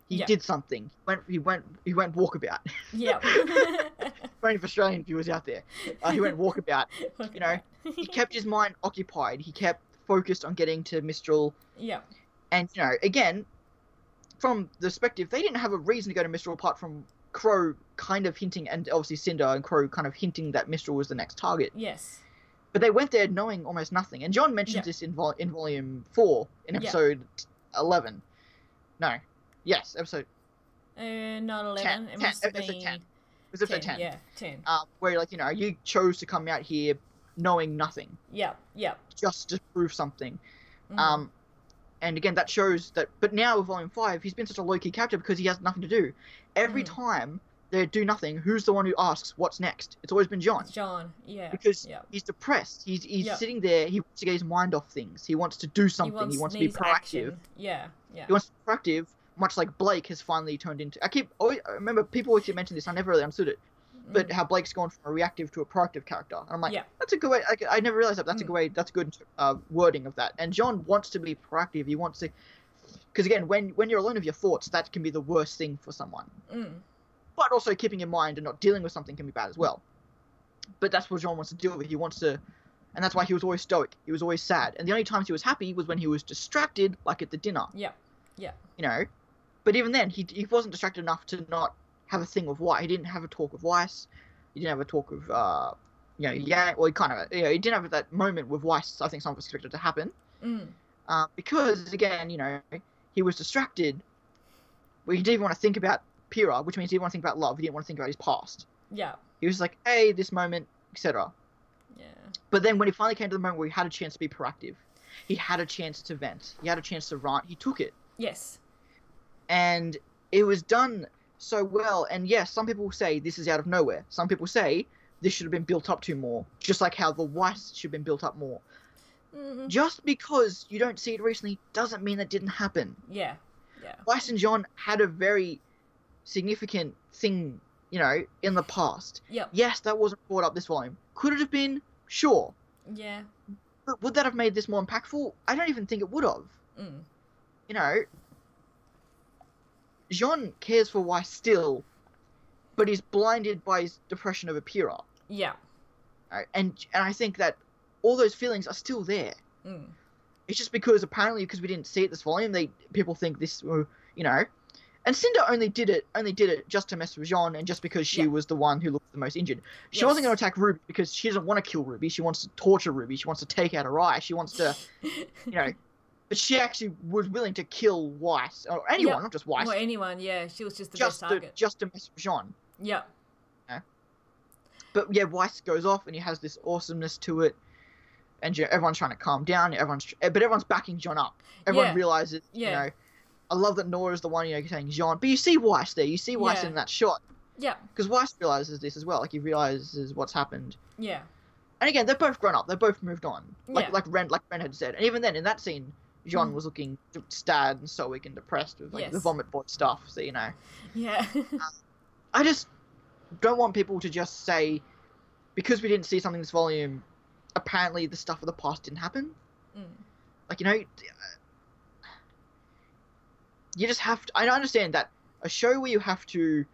[SPEAKER 1] He did something. He went walkabout.
[SPEAKER 2] Yeah.
[SPEAKER 1] For any Australian viewers out there, he went walkabout. You know, he kept his mind occupied. He kept focused on getting to Mistral.
[SPEAKER 2] Yeah.
[SPEAKER 1] And, you know, again, from the perspective, they didn't have a reason to go to Mistral apart from Crow kind of hinting, and obviously Cinder and Crow kind of hinting that Mistral was the next target.
[SPEAKER 2] Yes.
[SPEAKER 1] But they went there knowing almost nothing. And John mentions this in Volume 4, in episode 11. No. Yes, episode...
[SPEAKER 2] not 11.
[SPEAKER 1] 10.
[SPEAKER 2] It must have been...
[SPEAKER 1] Episode 10. It was episode 10.
[SPEAKER 2] Yeah, 10.
[SPEAKER 1] Where, like, you know, you chose to come out here knowing nothing.
[SPEAKER 2] Yep.
[SPEAKER 1] Just to prove something.
[SPEAKER 2] Mm-hmm.
[SPEAKER 1] And again, that shows that. But now with Volume 5, he's been such a low-key character because he has nothing to do. Every time they do nothing, who's the one who asks what's next? It's always been John.
[SPEAKER 2] It's John, yeah.
[SPEAKER 1] Because he's depressed. He's sitting there. He wants to get his mind off things. He wants to do something. He wants to be proactive.
[SPEAKER 2] Action. Yeah.
[SPEAKER 1] He wants to be proactive, much like Blake has finally turned into. I remember people always mention this. I never really understood it. But how Blake's gone from a reactive to a proactive character. And I'm like, that's a good way. I never realized that. That's a good way. That's good wording of that. And John wants to be proactive. He wants to, because again, when you're alone with your thoughts, that can be the worst thing for someone. But also keeping in mind and not dealing with something can be bad as well. But that's what John wants to deal with. He wants to, and that's why he was always stoic. He was always sad. And the only times he was happy was when he was distracted, like at the dinner.
[SPEAKER 2] Yeah.
[SPEAKER 1] But even then, he wasn't distracted enough to not have a thing with Weiss. He didn't have a talk with Weiss. He didn't have a talk with, well, he kind of, he didn't have that moment with Weiss. I think some of us expected to happen. Because, again, he was distracted. Well, he didn't even want to think about Pyrrha, which means he didn't want to think about love. He didn't want to think about his past.
[SPEAKER 2] Yeah.
[SPEAKER 1] He was like, hey, this moment, etc.
[SPEAKER 2] Yeah.
[SPEAKER 1] But then when he finally came to the moment where he had a chance to be proactive, he had a chance to vent. He had a chance to rant. He took it.
[SPEAKER 2] Yes.
[SPEAKER 1] And it was done so well. And yes, some people say this is out of nowhere. Some people say this should have been built up to more, just like how the Weiss should have been built up more. Just because you don't see it recently doesn't mean that didn't happen.
[SPEAKER 2] Yeah.
[SPEAKER 1] Weiss and John had a very significant thing, in the past.
[SPEAKER 2] Yep.
[SPEAKER 1] Yes, that wasn't brought up this volume. Could it have been? Sure.
[SPEAKER 2] Yeah.
[SPEAKER 1] But would that have made this more impactful? I don't even think it would have. Jean cares for Weiss still, but he's blinded by his depression over Pyrrha.
[SPEAKER 2] Yeah.
[SPEAKER 1] Right? And I think that all those feelings are still there. It's just because because we didn't see it this volume, people think this, And Cinder only did it just to mess with Jean, and just because she was the one who looked the most injured. She wasn't going to attack RWBY because she doesn't want to kill RWBY. She wants to torture RWBY. She wants to take out her eye. She wants to, But she actually was willing to kill Weiss, or anyone, not just Weiss.
[SPEAKER 2] Or anyone, yeah. She was just the best target.
[SPEAKER 1] Just to mess with Jean.
[SPEAKER 2] Yeah.
[SPEAKER 1] But yeah, Weiss goes off, and he has this awesomeness to it, and everyone's trying to calm down. But everyone's backing Jean up. Everyone realizes, I love that Nora's the one, saying Jean. But you see Weiss there. You see Weiss in that shot.
[SPEAKER 2] Yeah.
[SPEAKER 1] Because Weiss realizes this as well. Like, he realizes what's happened.
[SPEAKER 2] Yeah.
[SPEAKER 1] And again, they've both grown up. They've both moved on. Like Ren had said. And even then, in that scene, Jean was looking sad and stoic and depressed with the vomit boy stuff. So,
[SPEAKER 2] Yeah.
[SPEAKER 1] I just don't want people to just say, because we didn't see something this volume, apparently the stuff of the past didn't happen. Like, you just have to... I understand that a show where you have to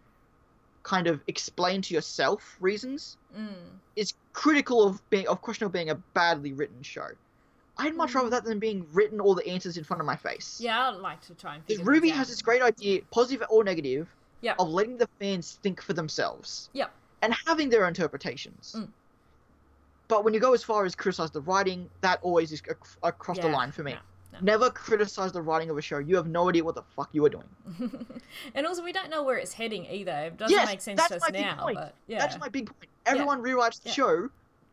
[SPEAKER 1] kind of explain to yourself reasons is critical of questionable being a badly written show. I'd much rather that than being written all the answers in front of my face.
[SPEAKER 2] Yeah, I'd like to try and figure
[SPEAKER 1] RWBY
[SPEAKER 2] out.
[SPEAKER 1] has this great idea, positive or negative, of letting the fans think for themselves. And having their interpretations. But when you go as far as criticize the writing, that always is across the line for me.
[SPEAKER 2] No.
[SPEAKER 1] Never criticize the writing of a show. You have no idea what the fuck you are doing.
[SPEAKER 2] And also, we don't know where it's heading either. It doesn't make sense to us now. But,
[SPEAKER 1] that's my big point. Everyone rewrites the show.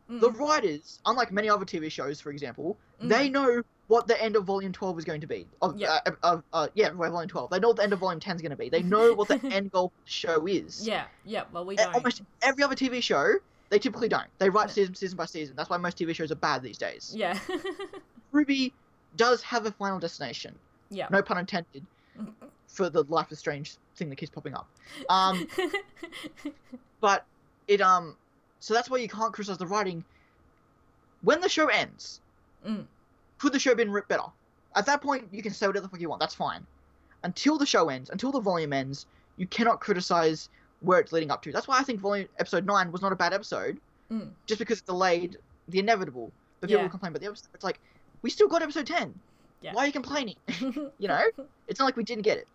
[SPEAKER 1] The writers, unlike many other TV shows, for example, they know what the end of Volume 12 is going to be. Volume 12. They know what the end of Volume 10 is going to be. They know what the end goal of the show is.
[SPEAKER 2] Well, we don't.
[SPEAKER 1] Almost every other TV show, they typically don't. They write season by season. That's why most TV shows are bad these days.
[SPEAKER 2] Yeah.
[SPEAKER 1] RWBY does have a final destination.
[SPEAKER 2] Yeah.
[SPEAKER 1] No pun intended. For the Life is Strange thing that keeps popping up. But it so that's why you can't criticize the writing. When the show ends, could the show have been written better? At that point, you can say whatever the fuck you want. That's fine. Until the show ends, until the volume ends, you cannot criticize where it's leading up to. That's why I think episode 9 was not a bad episode. Just because it delayed the inevitable. But people complain about the episode. It's like, we still got episode 10. Why are you complaining? It's not like we didn't get it.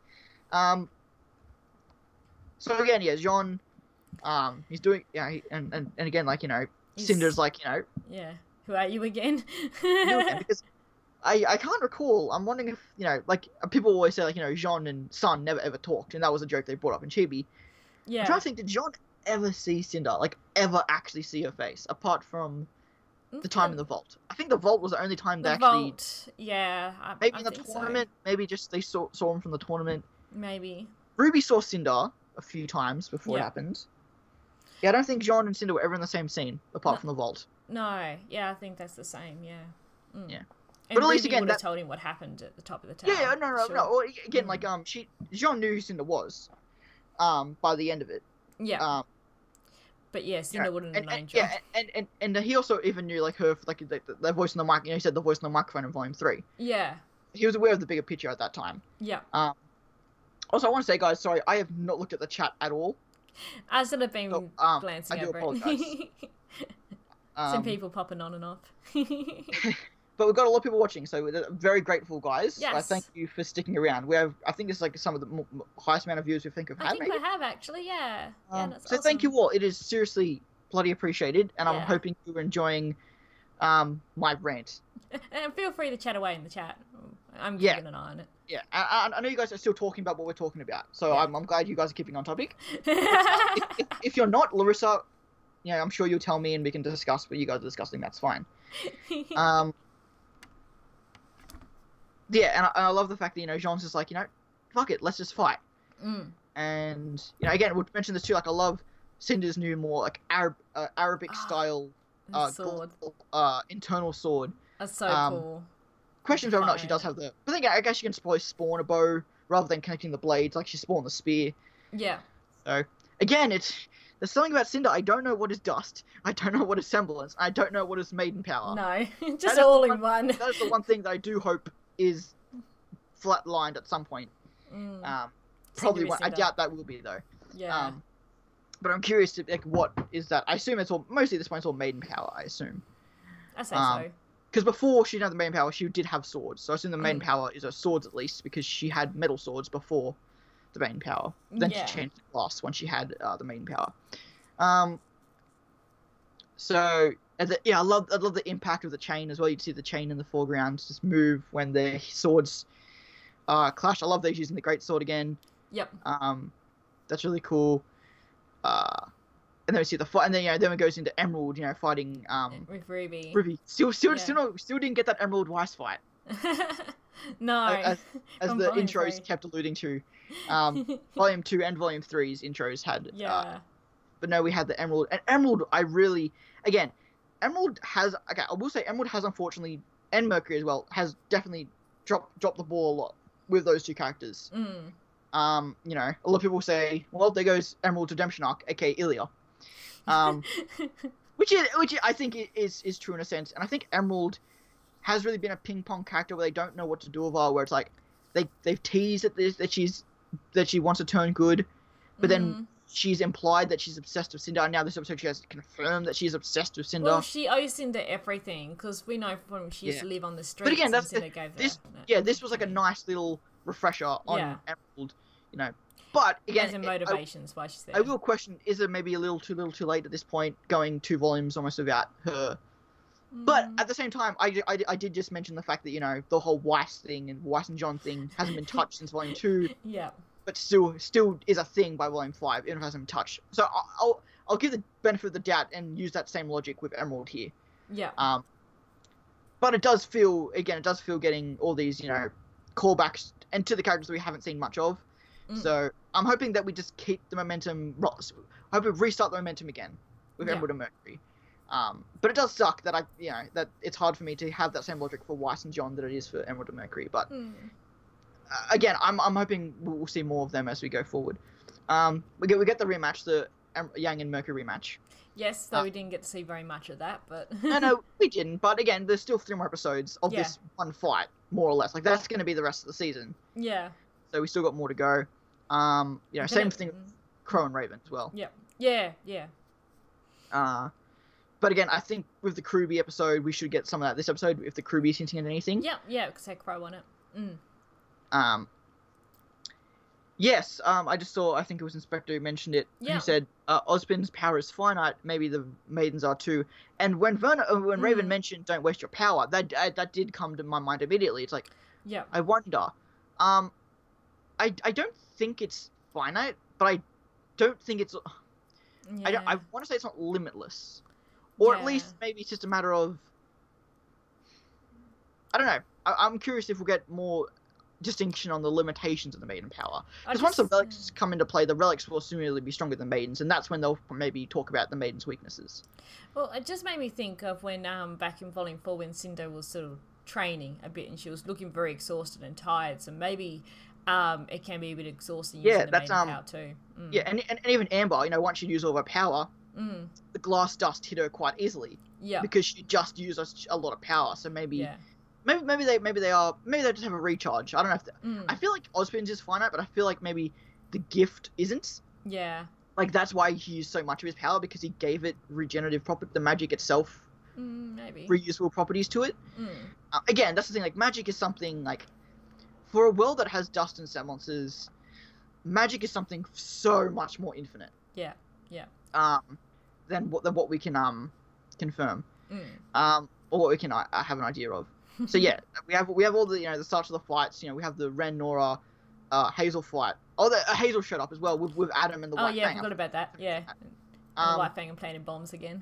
[SPEAKER 1] So again, Jean, he's doing, and again, like, Cinder's like,
[SPEAKER 2] who are you again?
[SPEAKER 1] Because I can't recall. I'm wondering if, like, people always say, like, Jean and Sun never ever talked, and that was a joke they brought up in Chibi. I'm trying to think, did Jean ever see Cinder? Like, ever actually see her face? Apart from the time in the vault. I think the vault was the only time they
[SPEAKER 2] The
[SPEAKER 1] actually...
[SPEAKER 2] vault, yeah.
[SPEAKER 1] Maybe
[SPEAKER 2] I
[SPEAKER 1] in the
[SPEAKER 2] think
[SPEAKER 1] tournament,
[SPEAKER 2] so.
[SPEAKER 1] maybe just they saw him from the tournament.
[SPEAKER 2] Maybe.
[SPEAKER 1] RWBY saw Cinder a few times before it
[SPEAKER 2] Yep.
[SPEAKER 1] happened. Yeah, I don't think Jean and Cinder were ever in the same scene, apart from the vault.
[SPEAKER 2] No, yeah, I think that's the same, yeah.
[SPEAKER 1] Yeah.
[SPEAKER 2] And
[SPEAKER 1] But at least
[SPEAKER 2] Ruby
[SPEAKER 1] again,
[SPEAKER 2] would have
[SPEAKER 1] that...
[SPEAKER 2] told him what happened at the top of the tower.
[SPEAKER 1] Yeah, no. Or, again,
[SPEAKER 2] Mm.
[SPEAKER 1] like, Jean knew who Cinder was, by the end of it.
[SPEAKER 2] Yeah. But yeah, Cinder wouldn't have known John.
[SPEAKER 1] Yeah, and he also even knew, like, her, like, the voice on the mic, he said the voice on the microphone in Volume 3.
[SPEAKER 2] Yeah.
[SPEAKER 1] He was aware of the bigger picture at that time.
[SPEAKER 2] Yeah.
[SPEAKER 1] Also, I want to say, guys, sorry, I have not looked at the chat at all.
[SPEAKER 2] I should have been glancing
[SPEAKER 1] I do
[SPEAKER 2] over
[SPEAKER 1] apologize.
[SPEAKER 2] it. Some people popping on and off.
[SPEAKER 1] But we've got a lot of people watching, so we're very grateful, guys.
[SPEAKER 2] Yes.
[SPEAKER 1] Thank you for sticking around. We have, I think it's like some of the highest amount of views we think we've had,
[SPEAKER 2] I think we have, actually, yeah. That's
[SPEAKER 1] so
[SPEAKER 2] awesome.
[SPEAKER 1] thank you all. It is seriously bloody appreciated, and I'm
[SPEAKER 2] Yeah.
[SPEAKER 1] hoping you're enjoying my rant.
[SPEAKER 2] And feel free to chat away in the chat. I'm keeping an eye on it.
[SPEAKER 1] Yeah, I know you guys are still talking about what we're talking about, so
[SPEAKER 2] Yeah.
[SPEAKER 1] I'm glad you guys are keeping on topic. If you're not, Larissa, I'm sure you'll tell me and we can discuss what you guys are discussing. That's fine. Yeah, and I love the fact that, Jean's just like, fuck it, let's just fight. And, again, we'll mention this too, like, I love Cinder's new, more, like, Arabic-style
[SPEAKER 2] sword.
[SPEAKER 1] internal sword.
[SPEAKER 2] That's so cool.
[SPEAKER 1] Questions whether or not she does have the... But I guess she can probably spawn a bow rather than connecting the blades, like she spawned the spear.
[SPEAKER 2] Yeah.
[SPEAKER 1] So, again, there's something about Cinder. I don't know what is dust. I don't know what is semblance. I don't know what is maiden power.
[SPEAKER 2] No, just all in one.
[SPEAKER 1] That is the one thing that I do hope is flatlined at some point. Probably one. I doubt that will be, though.
[SPEAKER 2] Yeah.
[SPEAKER 1] But I'm curious to, like, what is that? I assume it's all, mostly at this point, it's all maiden power, I assume.
[SPEAKER 2] I say so.
[SPEAKER 1] Because before she didn't have the maiden power, she did have swords. So I assume the maiden power is her swords, at least, because she had metal swords before the maiden power. Then she changed the class when she had the maiden power. So, I love the impact of the chain as well. You'd see the chain in the foreground just move when their swords clash. I love those using the great sword again.
[SPEAKER 2] Yep.
[SPEAKER 1] That's really cool. And then we see the fight, and then then it goes into Emerald, fighting
[SPEAKER 2] with RWBY.
[SPEAKER 1] RWBY. Still didn't get that Emerald Weiss fight.
[SPEAKER 2] No.
[SPEAKER 1] As the intros kept alluding to, Volume 2 and Volume 3's intros had.
[SPEAKER 2] Yeah.
[SPEAKER 1] But no, we had the Emerald, and Emerald. Emerald has. Okay, I will say Emerald has, unfortunately, and Mercury as well, has definitely dropped the ball a lot with those two characters. A lot of people say, well, there goes Emerald's redemption arc, aka Ilya. Which I think is true in a sense, and I think Emerald has really been a ping pong character where they don't know what to do with her. Where it's like they've teased that she wants to turn good, but then she's implied that she's obsessed with Cinder. And now this episode she has confirmed that she's obsessed with Cinder.
[SPEAKER 2] Well, she owes Cinder everything because we know when she used to live on the streets.
[SPEAKER 1] But again, that's
[SPEAKER 2] Cinder gave
[SPEAKER 1] this.
[SPEAKER 2] her,
[SPEAKER 1] Yeah, this was like a nice little refresher on Emerald. But again,
[SPEAKER 2] as in motivations why she's there.
[SPEAKER 1] I will question: is it maybe a little too late at this point, going 2 volumes almost without her? But at the same time, I did just mention the fact that the whole Weiss thing and Weiss and John thing hasn't been touched since Volume 2.
[SPEAKER 2] Yeah.
[SPEAKER 1] But still is a thing by Volume 5, even if it hasn't been touched. So I'll give the benefit of the doubt and use that same logic with Emerald here.
[SPEAKER 2] Yeah.
[SPEAKER 1] But it does feel getting all these callbacks and to the characters we haven't seen much of. So I'm hoping that we just keep the momentum. I hope we restart the momentum again with Emerald and Mercury. But it does suck that that it's hard for me to have that same logic for Weiss and John that it is for Emerald and Mercury. But again, I'm hoping we'll see more of them as we go forward. We get the rematch, the Yang and Mercury rematch.
[SPEAKER 2] Yes, though we didn't get to see very much of that, but
[SPEAKER 1] no, we didn't. But again, there's still 3 more episodes of this one fight, more or less. Like that's going to be the rest of the season.
[SPEAKER 2] Yeah.
[SPEAKER 1] So we still got more to go. Same thing with Crow and Raven as well.
[SPEAKER 2] Yeah.
[SPEAKER 1] But again, I think with the RWBY episode, we should get some of that this episode if the RWBY is hinting at anything.
[SPEAKER 2] Yeah, because had Crow on it.
[SPEAKER 1] Yes, I just saw, I think it was Inspector who mentioned it. He said, Ozpin's power is finite, maybe the maidens are too. And when Raven mentioned don't waste your power, that did come to my mind immediately. It's like, I wonder. I don't think it's finite, but I don't think it's... I want to say it's not limitless. Or at least maybe it's just a matter of... I don't know. I'm curious if we'll get more distinction on the limitations of the maiden power. Because once the relics come into play, the relics will assumedly be stronger than maidens, and that's when they'll maybe talk about the maiden's weaknesses.
[SPEAKER 2] Well, it just made me think of when back in Volume 4 when Cinder was sort of training a bit and she was looking very exhausted and tired, so maybe it can be a bit exhausting using the maiden power too.
[SPEAKER 1] Yeah, and even Amber, you know, once she used all of her power, the glass dust hit her quite easily. Yeah. Because she just used a lot of power, so maybe... Yeah. Maybe they just have a recharge. I don't know if I feel like Ozpin's is finite, but I feel like maybe the gift isn't. Yeah. Like that's why he used so much of his power, because he gave it regenerative property, the magic itself, maybe reusable properties to it. Again, that's the thing. Like magic is something like, for a world that has dust and semblances, magic is something so much more infinite. Yeah. Yeah. Than what we can confirm. Or what we can have an idea of. So yeah, we have all the, you know, the start of the fights. You know, we have the Ren, Nora, Hazel fight. Oh, Hazel showed up as well with Adam and the White Fang. Oh yeah, I forgot
[SPEAKER 2] about that. Yeah, and the White Fang are planting bombs again.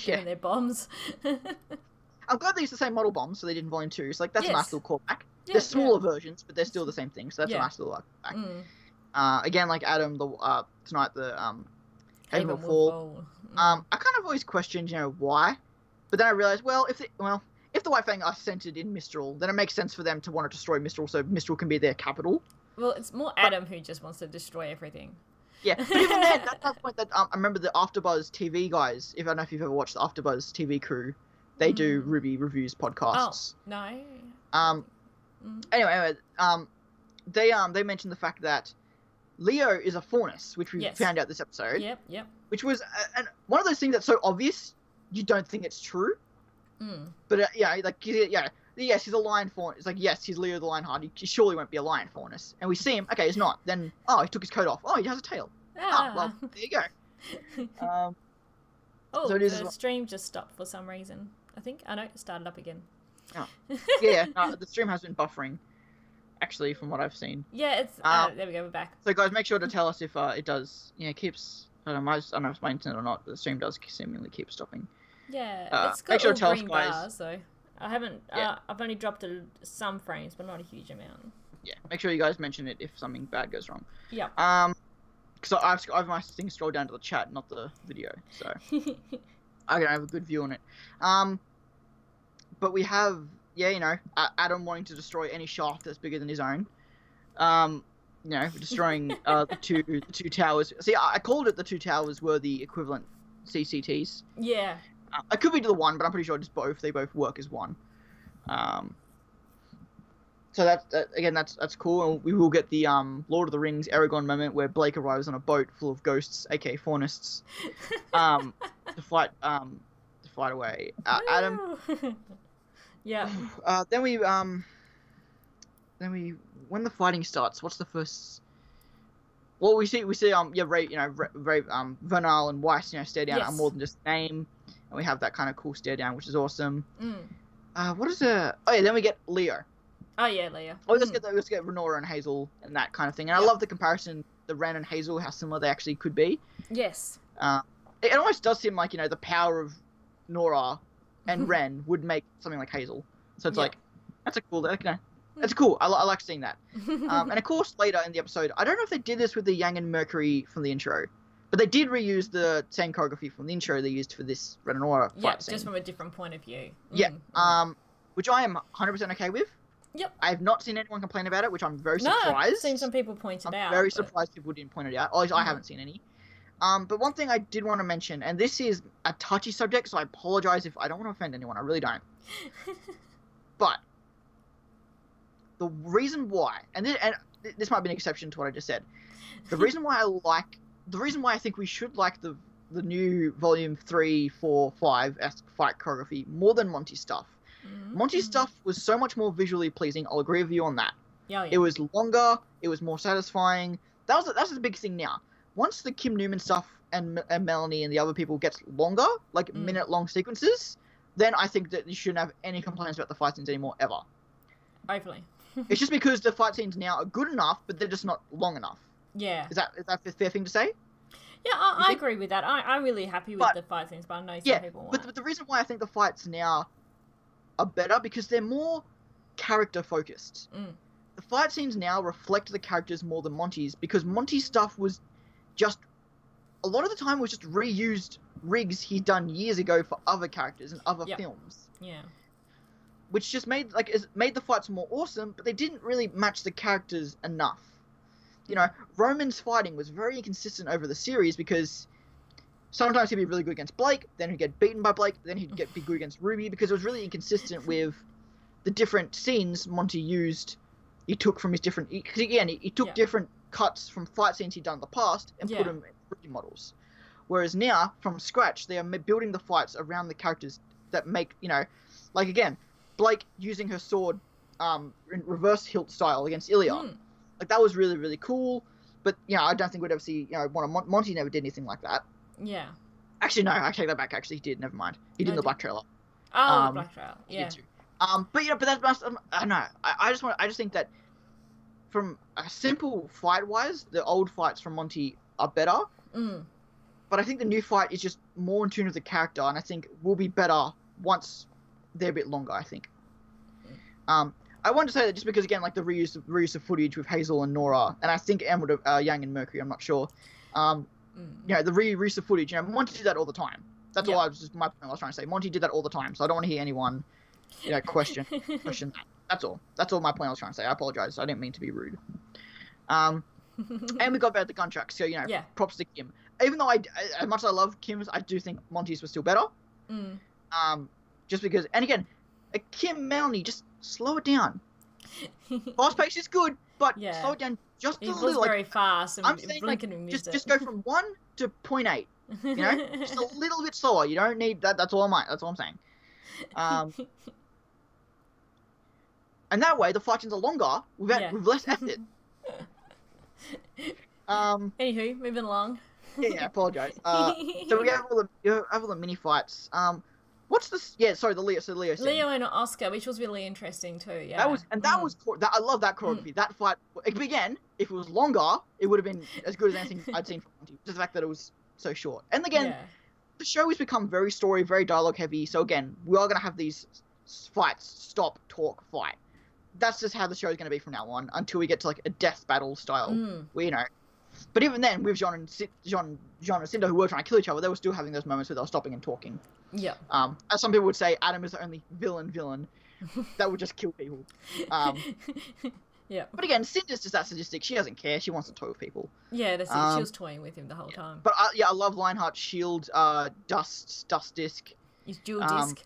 [SPEAKER 2] Yeah, their bombs.
[SPEAKER 1] I'm glad they used the same model bombs, so they did in Volume 2. So like that's a nice little callback. Yeah, they're smaller versions, but they're still the same thing. So that's a nice little callback. Again, like Adam, tonight the Haven will fall. I kind of always questioned, you know, why, but then I realized, if the White Fang are centered in Mistral, then it makes sense for them to want to destroy Mistral, so Mistral can be their capital. Well,
[SPEAKER 2] it's more Adam who just wants to destroy everything.
[SPEAKER 1] Yeah, but even then, that's the point that I remember the AfterBuzz TV guys. If I don't know if you've ever watched the AfterBuzz TV crew, they do RWBY reviews podcasts. Oh no. Anyway, they mentioned the fact that Leo is a Faunus, which we found out this episode. Yep. Which was one of those things that's so obvious you don't think it's true. But yes, he's a lion faun. It's like, yes, he's Leo the Lionheart. He surely won't be a lion faunus. And we see him. Okay, he's not. Then he took his coat off. Oh, he has a tail. Well, there you go.
[SPEAKER 2] So the stream just stopped for some reason. I think it started up again.
[SPEAKER 1] Oh. Yeah. The stream has been buffering. Actually, from what I've seen.
[SPEAKER 2] Yeah, it's there we go. We're back.
[SPEAKER 1] So guys, make sure to tell us if it does. Yeah, keeps. I don't know if it's my internet or not. But the stream does seemingly keep stopping.
[SPEAKER 2] Yeah, it's got all green bars, so I haven't. I've only dropped some frames, but not a huge amount.
[SPEAKER 1] Yeah, make sure you guys mention it if something bad goes wrong.
[SPEAKER 2] Yeah.
[SPEAKER 1] Because I've my thing scrolled down to the chat, not the video, so I can have a good view on it. But we have, Adam wanting to destroy any shaft that's bigger than his own. Destroying the two towers. See, I called it the two towers were the equivalent CCTs. Yeah. I could be to the one, but I'm pretty sure it's both. They both work as one. So that's cool. And we will get the Lord of the Rings Aragorn moment where Blake arrives on a boat full of ghosts, aka Faunists, to fight away. Adam.
[SPEAKER 2] Yeah.
[SPEAKER 1] Then we when the fighting starts, what's the first? Well, we see Ray, Vernal and Weiss, stare down are more than just a name, and we have that kind of cool stare down, which is awesome. What is it? Oh yeah, then we get Leo.
[SPEAKER 2] Oh yeah, Leo.
[SPEAKER 1] Oh, let's get Renora and Hazel and that kind of thing. And I love the comparison, the Ren and Hazel, how similar they actually could be. Yes. It almost does seem like the power of Nora and Ren would make something like Hazel. So it's like that's a cool. That's cool. I like seeing that. And of course, later in the episode, I don't know if they did this with the Yang and Mercury from the intro, but they did reuse the same choreography from the intro they used for this Ren and Nora fight scene.
[SPEAKER 2] Just from a different point of view.
[SPEAKER 1] Yeah. Which I am 100% okay with. Yep. I have not seen anyone complain about it, which I'm very surprised.
[SPEAKER 2] No, I've seen some people point it out.
[SPEAKER 1] I'm very surprised people didn't point it out. At least I haven't seen any. But one thing I did want to mention, and this is a touchy subject, so I apologize if I don't want to offend anyone. I really don't. But the reason why, and this might be an exception to what I just said, the reason why I think we should like the new Volume 3, 4, 5 fight choreography more than Monty's stuff. Monty's stuff was so much more visually pleasing. I'll agree with you on that. Yeah. It was longer. It was more satisfying. That's the big thing now. Once the Kim Newman stuff and Melanie and the other people gets longer, like minute-long sequences, then I think that you shouldn't have any complaints about the fight scenes anymore, ever.
[SPEAKER 2] Hopefully.
[SPEAKER 1] It's just because the fight scenes now are good enough, but they're just not long enough.
[SPEAKER 2] Yeah.
[SPEAKER 1] Is that a fair thing to say?
[SPEAKER 2] Yeah, I agree with that. I'm really happy with the fight scenes, but I know some people won't.
[SPEAKER 1] But the reason why I think the fights now are better because they're more character focused. The fight scenes now reflect the characters more than Monty's because Monty's stuff was just a lot of the time was just reused rigs he'd done years ago for other characters and other films.
[SPEAKER 2] Yeah.
[SPEAKER 1] Which just made the fights more awesome, but they didn't really match the characters enough. You know, Roman's fighting was very inconsistent over the series because sometimes he'd be really good against Blake, then he'd get beaten by Blake, then he'd be good against RWBY because it was really inconsistent with the different scenes Monty used. He took from his different... Because again, he took different cuts from fight scenes he'd done in the past and put them in RWBY models. Whereas now, from scratch, they are building the fights around the characters that make, you know... Like, again, Blake using her sword in reverse hilt style against Ilya. Like, that was really, really cool. But, you know, I don't think we'd ever see... You know, Monty never did anything like that.
[SPEAKER 2] Yeah.
[SPEAKER 1] Actually, no, I take that back. Actually, he did. Never mind. He did in the Black Trailer.
[SPEAKER 2] Oh, the Black Trailer. Yeah.
[SPEAKER 1] But, you know, but that's... I don't know. I just think that from a simple fight-wise, the old fights from Monty are better. But I think the new fight is just more in tune with the character, and I think will be better once they're a bit longer, I think. I wanted to say that just because, again, like the reuse of footage with Hazel and Nora, and I think Emerald, Yang and Mercury, I'm not sure. You know, the reuse of footage, you know, Monty did that all the time. That's all I was trying to say. Monty did that all the time, so I don't want to hear anyone, you know, question that. That's all. That's all my point I was trying to say. I apologize. I didn't mean to be rude. And we got about the gun track, so, you know, props to Kim. Even though as much as I love Kim's, I do think Monty's was still better. Just because, and again, Kim Melanie, just slow it down. Fast pace is good, but slow it down just a little.
[SPEAKER 2] It was very fast. And
[SPEAKER 1] I'm saying, like, just go from 1 to 0.8. You know, just a little bit slower. You don't need that. That's all I'm saying. And that way, the fight scenes are longer with less effort.
[SPEAKER 2] Anywho, moving along.
[SPEAKER 1] I apologize. So we have all the mini fights. What's this? Yeah, sorry, the Leo scene.
[SPEAKER 2] Leo and Oscar, which was really interesting too. Yeah.
[SPEAKER 1] That was I love that choreography. That fight again. If it was longer, it would have been as good as anything I'd seen from Monty. Just the fact that it was so short. And again, the show has become very story, very dialogue heavy. So again, we are gonna have these fights, stop, talk, fight. That's just how the show is gonna be from now on until we get to like a death battle style, where, you know. But even then, with Jean and Cinder, who were trying to kill each other, they were still having those moments where they were stopping and talking.
[SPEAKER 2] Yeah.
[SPEAKER 1] As some people would say, Adam is the only villain that would just kill people.
[SPEAKER 2] Yeah.
[SPEAKER 1] But again, Cinder's just that sadistic. She doesn't care. She wants to toy with people.
[SPEAKER 2] Yeah, that's it. She was toying with him the whole time.
[SPEAKER 1] But I love Lionheart's shield, dust disc.
[SPEAKER 2] His jewel disc.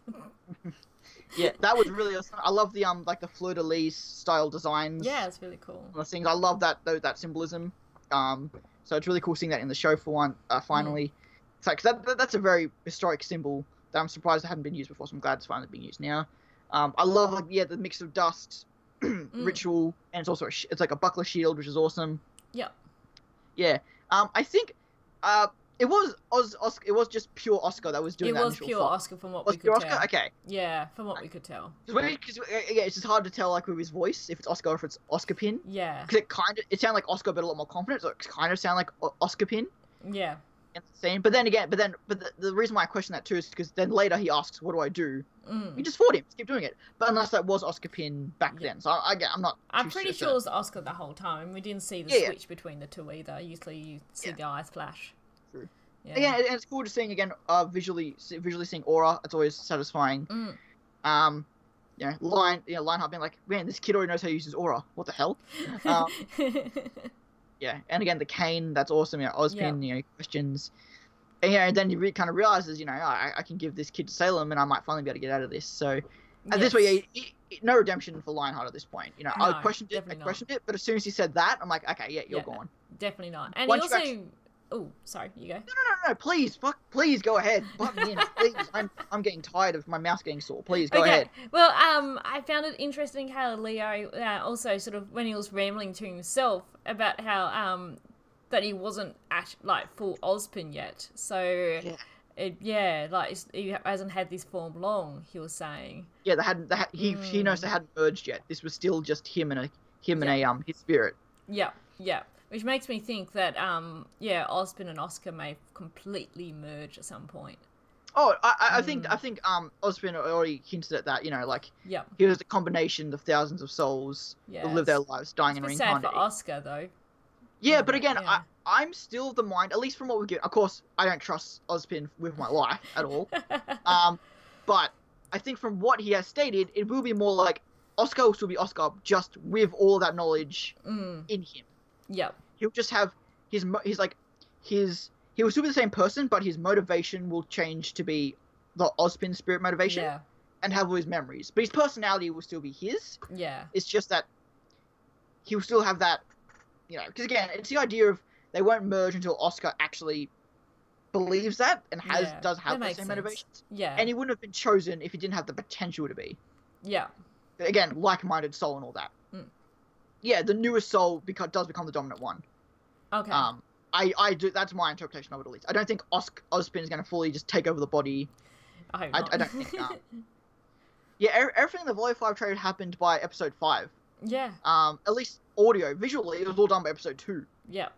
[SPEAKER 1] Yeah, that was really awesome. I love the like the fleur de lis style designs.
[SPEAKER 2] Yeah, it's really cool.
[SPEAKER 1] Things I love that symbolism. So it's really cool seeing that in the show for one. Finally, it's like that's a very historic symbol that I'm surprised it hadn't been used before. So I'm glad it's finally being used now. I love the mix of dust, ritual, and it's also it's like a buckler shield, which is awesome.
[SPEAKER 2] Yeah.
[SPEAKER 1] Yeah. I think it was just pure Oscar that was doing that.
[SPEAKER 2] It was pure Oscar from what we could tell.
[SPEAKER 1] Okay.
[SPEAKER 2] Yeah, from what we could tell.
[SPEAKER 1] Because it's just hard to tell, like, with his voice if it's Oscar or if it's Oscar Pin.
[SPEAKER 2] Yeah.
[SPEAKER 1] Because it sounded like Oscar but a lot more confident, so it kind of sounded like Oscar Pin.
[SPEAKER 2] Yeah.
[SPEAKER 1] In the scene. But the reason why I question that too is because then later he asks, "What do I do?" You just fought him. Just keep doing it. But unless that was Oscar Pin back then, so I'm not.
[SPEAKER 2] I'm pretty sure it was Oscar the whole time, and we didn't see the switch between the two either. Usually you see the eyes flash.
[SPEAKER 1] True. Yeah, and it's cool just seeing again, visually seeing aura. It's always satisfying. Lionheart being like, "Man, this kid already knows how to use his aura. What the hell?" Yeah, and again the cane, that's awesome. Ozpin, questions, and then he kind of realizes, I can give this kid to Salem, and I might finally be able to get out of this. So, at this way, no redemption for Lionheart at this point. No, I questioned it, but as soon as he said that, I'm like, okay, you're gone.
[SPEAKER 2] Definitely not. And he also. Oh, sorry, you go.
[SPEAKER 1] No, please go ahead. Butt me in, please. I'm getting tired of my mouth getting sore. Please, go ahead.
[SPEAKER 2] Well, I found it interesting how Leo also sort of, when he was rambling to himself about how, that he wasn't full Ozpin yet. So, he hasn't had this form long, he was saying. Yeah,
[SPEAKER 1] he knows they hadn't merged yet. This was still just him and his spirit.
[SPEAKER 2] Yeah. Which makes me think that, Ozpin and Oscar may completely merge at some point.
[SPEAKER 1] Oh, I think Ozpin already hinted at that. Like he was the combination of thousands of souls that live their lives, dying and reincarnating.
[SPEAKER 2] Sad for Oscar though.
[SPEAKER 1] Yeah, but again, I'm still of the mind, at least from what we get. Of course, I don't trust Ozpin with my life at all. But I think from what he has stated, it will be more like Oscar will still be Oscar, just with all that knowledge in him.
[SPEAKER 2] Yeah.
[SPEAKER 1] He'll just have he will still be the same person, but his motivation will change to be the Ozpin spirit motivation and have all his memories. But his personality will still be his.
[SPEAKER 2] Yeah.
[SPEAKER 1] It's just that he'll still have that, because again, it's the idea of they won't merge until Oscar actually believes that and does have the same motivations.
[SPEAKER 2] Yeah.
[SPEAKER 1] And he wouldn't have been chosen if he didn't have the potential to be.
[SPEAKER 2] Yeah.
[SPEAKER 1] Again, like-minded soul and all that. Yeah, the newest soul does become the dominant one.
[SPEAKER 2] Okay.
[SPEAKER 1] I do. That's my interpretation of it, at least. I don't think Ozpin is going to fully just take over the body.
[SPEAKER 2] I
[SPEAKER 1] don't think. Yeah, everything in the Volume 5 trade happened by episode 5.
[SPEAKER 2] Yeah.
[SPEAKER 1] At least audio, visually, it was all done by episode 2.
[SPEAKER 2] Yeah.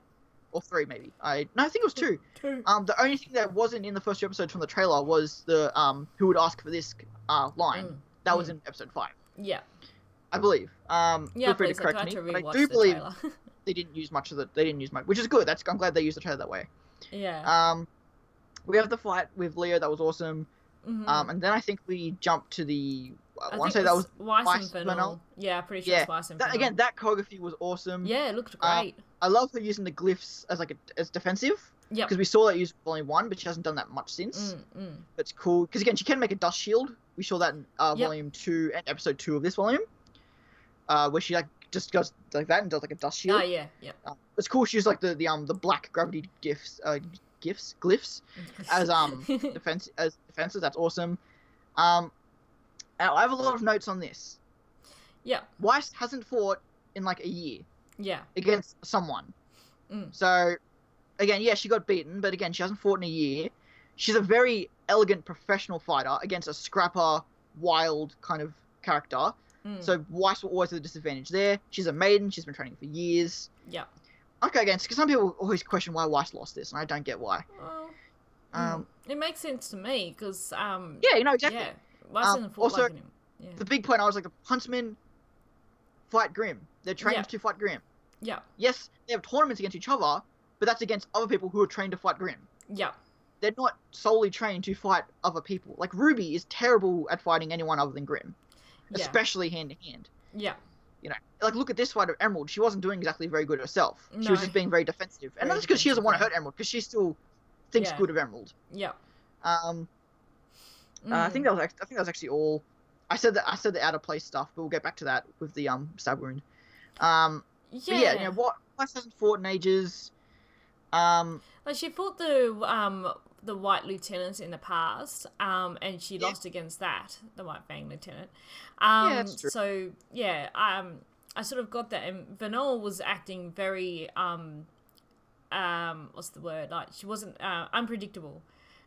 [SPEAKER 1] Or 3, maybe. I think it was 2.
[SPEAKER 2] 2.
[SPEAKER 1] The only thing that wasn't in the first 2 episodes from the trailer was the who would ask for this line. That was in episode 5.
[SPEAKER 2] Yeah.
[SPEAKER 1] I believe. Feel free to correct me. But I do believe they didn't use much, which is good. I'm glad they used the trailer that way.
[SPEAKER 2] Yeah.
[SPEAKER 1] We have the fight with Leo. That was awesome. And then I think we jumped to the. I want to say that was
[SPEAKER 2] Weiss and Vernal. Yeah, pretty sure it's Weiss and Vernal.
[SPEAKER 1] Again, that choreography was awesome.
[SPEAKER 2] Yeah, it looked great.
[SPEAKER 1] I love her using the glyphs as defensive. Yeah. Because we saw that used Volume 1, but she hasn't done that much since. It's cool. Because again, she can make a dust shield. We saw that in Volume 2 and Episode 2 of this volume. Where she just goes like that and does like a dust shield.
[SPEAKER 2] Oh yeah.
[SPEAKER 1] It's cool. She used like the black gravity glyphs as defenses. That's awesome. I have a lot of notes on this.
[SPEAKER 2] Yeah.
[SPEAKER 1] Weiss hasn't fought in like a year.
[SPEAKER 2] Yeah.
[SPEAKER 1] Against someone. So, again, yeah, she got beaten, but again, she hasn't fought in a year. She's a very elegant professional fighter against a scrapper, wild kind of character. So Weiss will always have a disadvantage there. She's a maiden. She's been training for years.
[SPEAKER 2] Yeah.
[SPEAKER 1] Okay, again, because some people always question why Weiss lost this, and I don't get why.
[SPEAKER 2] Well, it makes sense to me, because...
[SPEAKER 1] yeah, exactly.
[SPEAKER 2] Yeah. Weiss didn't fought
[SPEAKER 1] also,
[SPEAKER 2] like him. Yeah.
[SPEAKER 1] The big point, I was like, the huntsmen fight Grimm. They're trained to fight Grimm.
[SPEAKER 2] Yeah.
[SPEAKER 1] Yes, they have tournaments against each other, but that's against other people who are trained to fight Grimm.
[SPEAKER 2] Yeah.
[SPEAKER 1] They're not solely trained to fight other people. Like, RWBY is terrible at fighting anyone other than Grimm. Especially hand-to-hand.
[SPEAKER 2] Yeah.
[SPEAKER 1] Like, look at this fight of Emerald. She wasn't doing exactly very good herself. She was just being very defensive. And that's because she doesn't want to hurt Emerald, because she still thinks good of Emerald.
[SPEAKER 2] Yeah.
[SPEAKER 1] I think that was actually all. I said the out of place stuff, but we'll get back to that with the stab wound. What Weiss hasn't fought in ages.
[SPEAKER 2] Like, she fought the White Lieutenant in the past, and she lost against that, the White Fang Lieutenant.
[SPEAKER 1] That's true.
[SPEAKER 2] So I sort of got that. And Vernal was acting very what's the word? Like, she wasn't unpredictable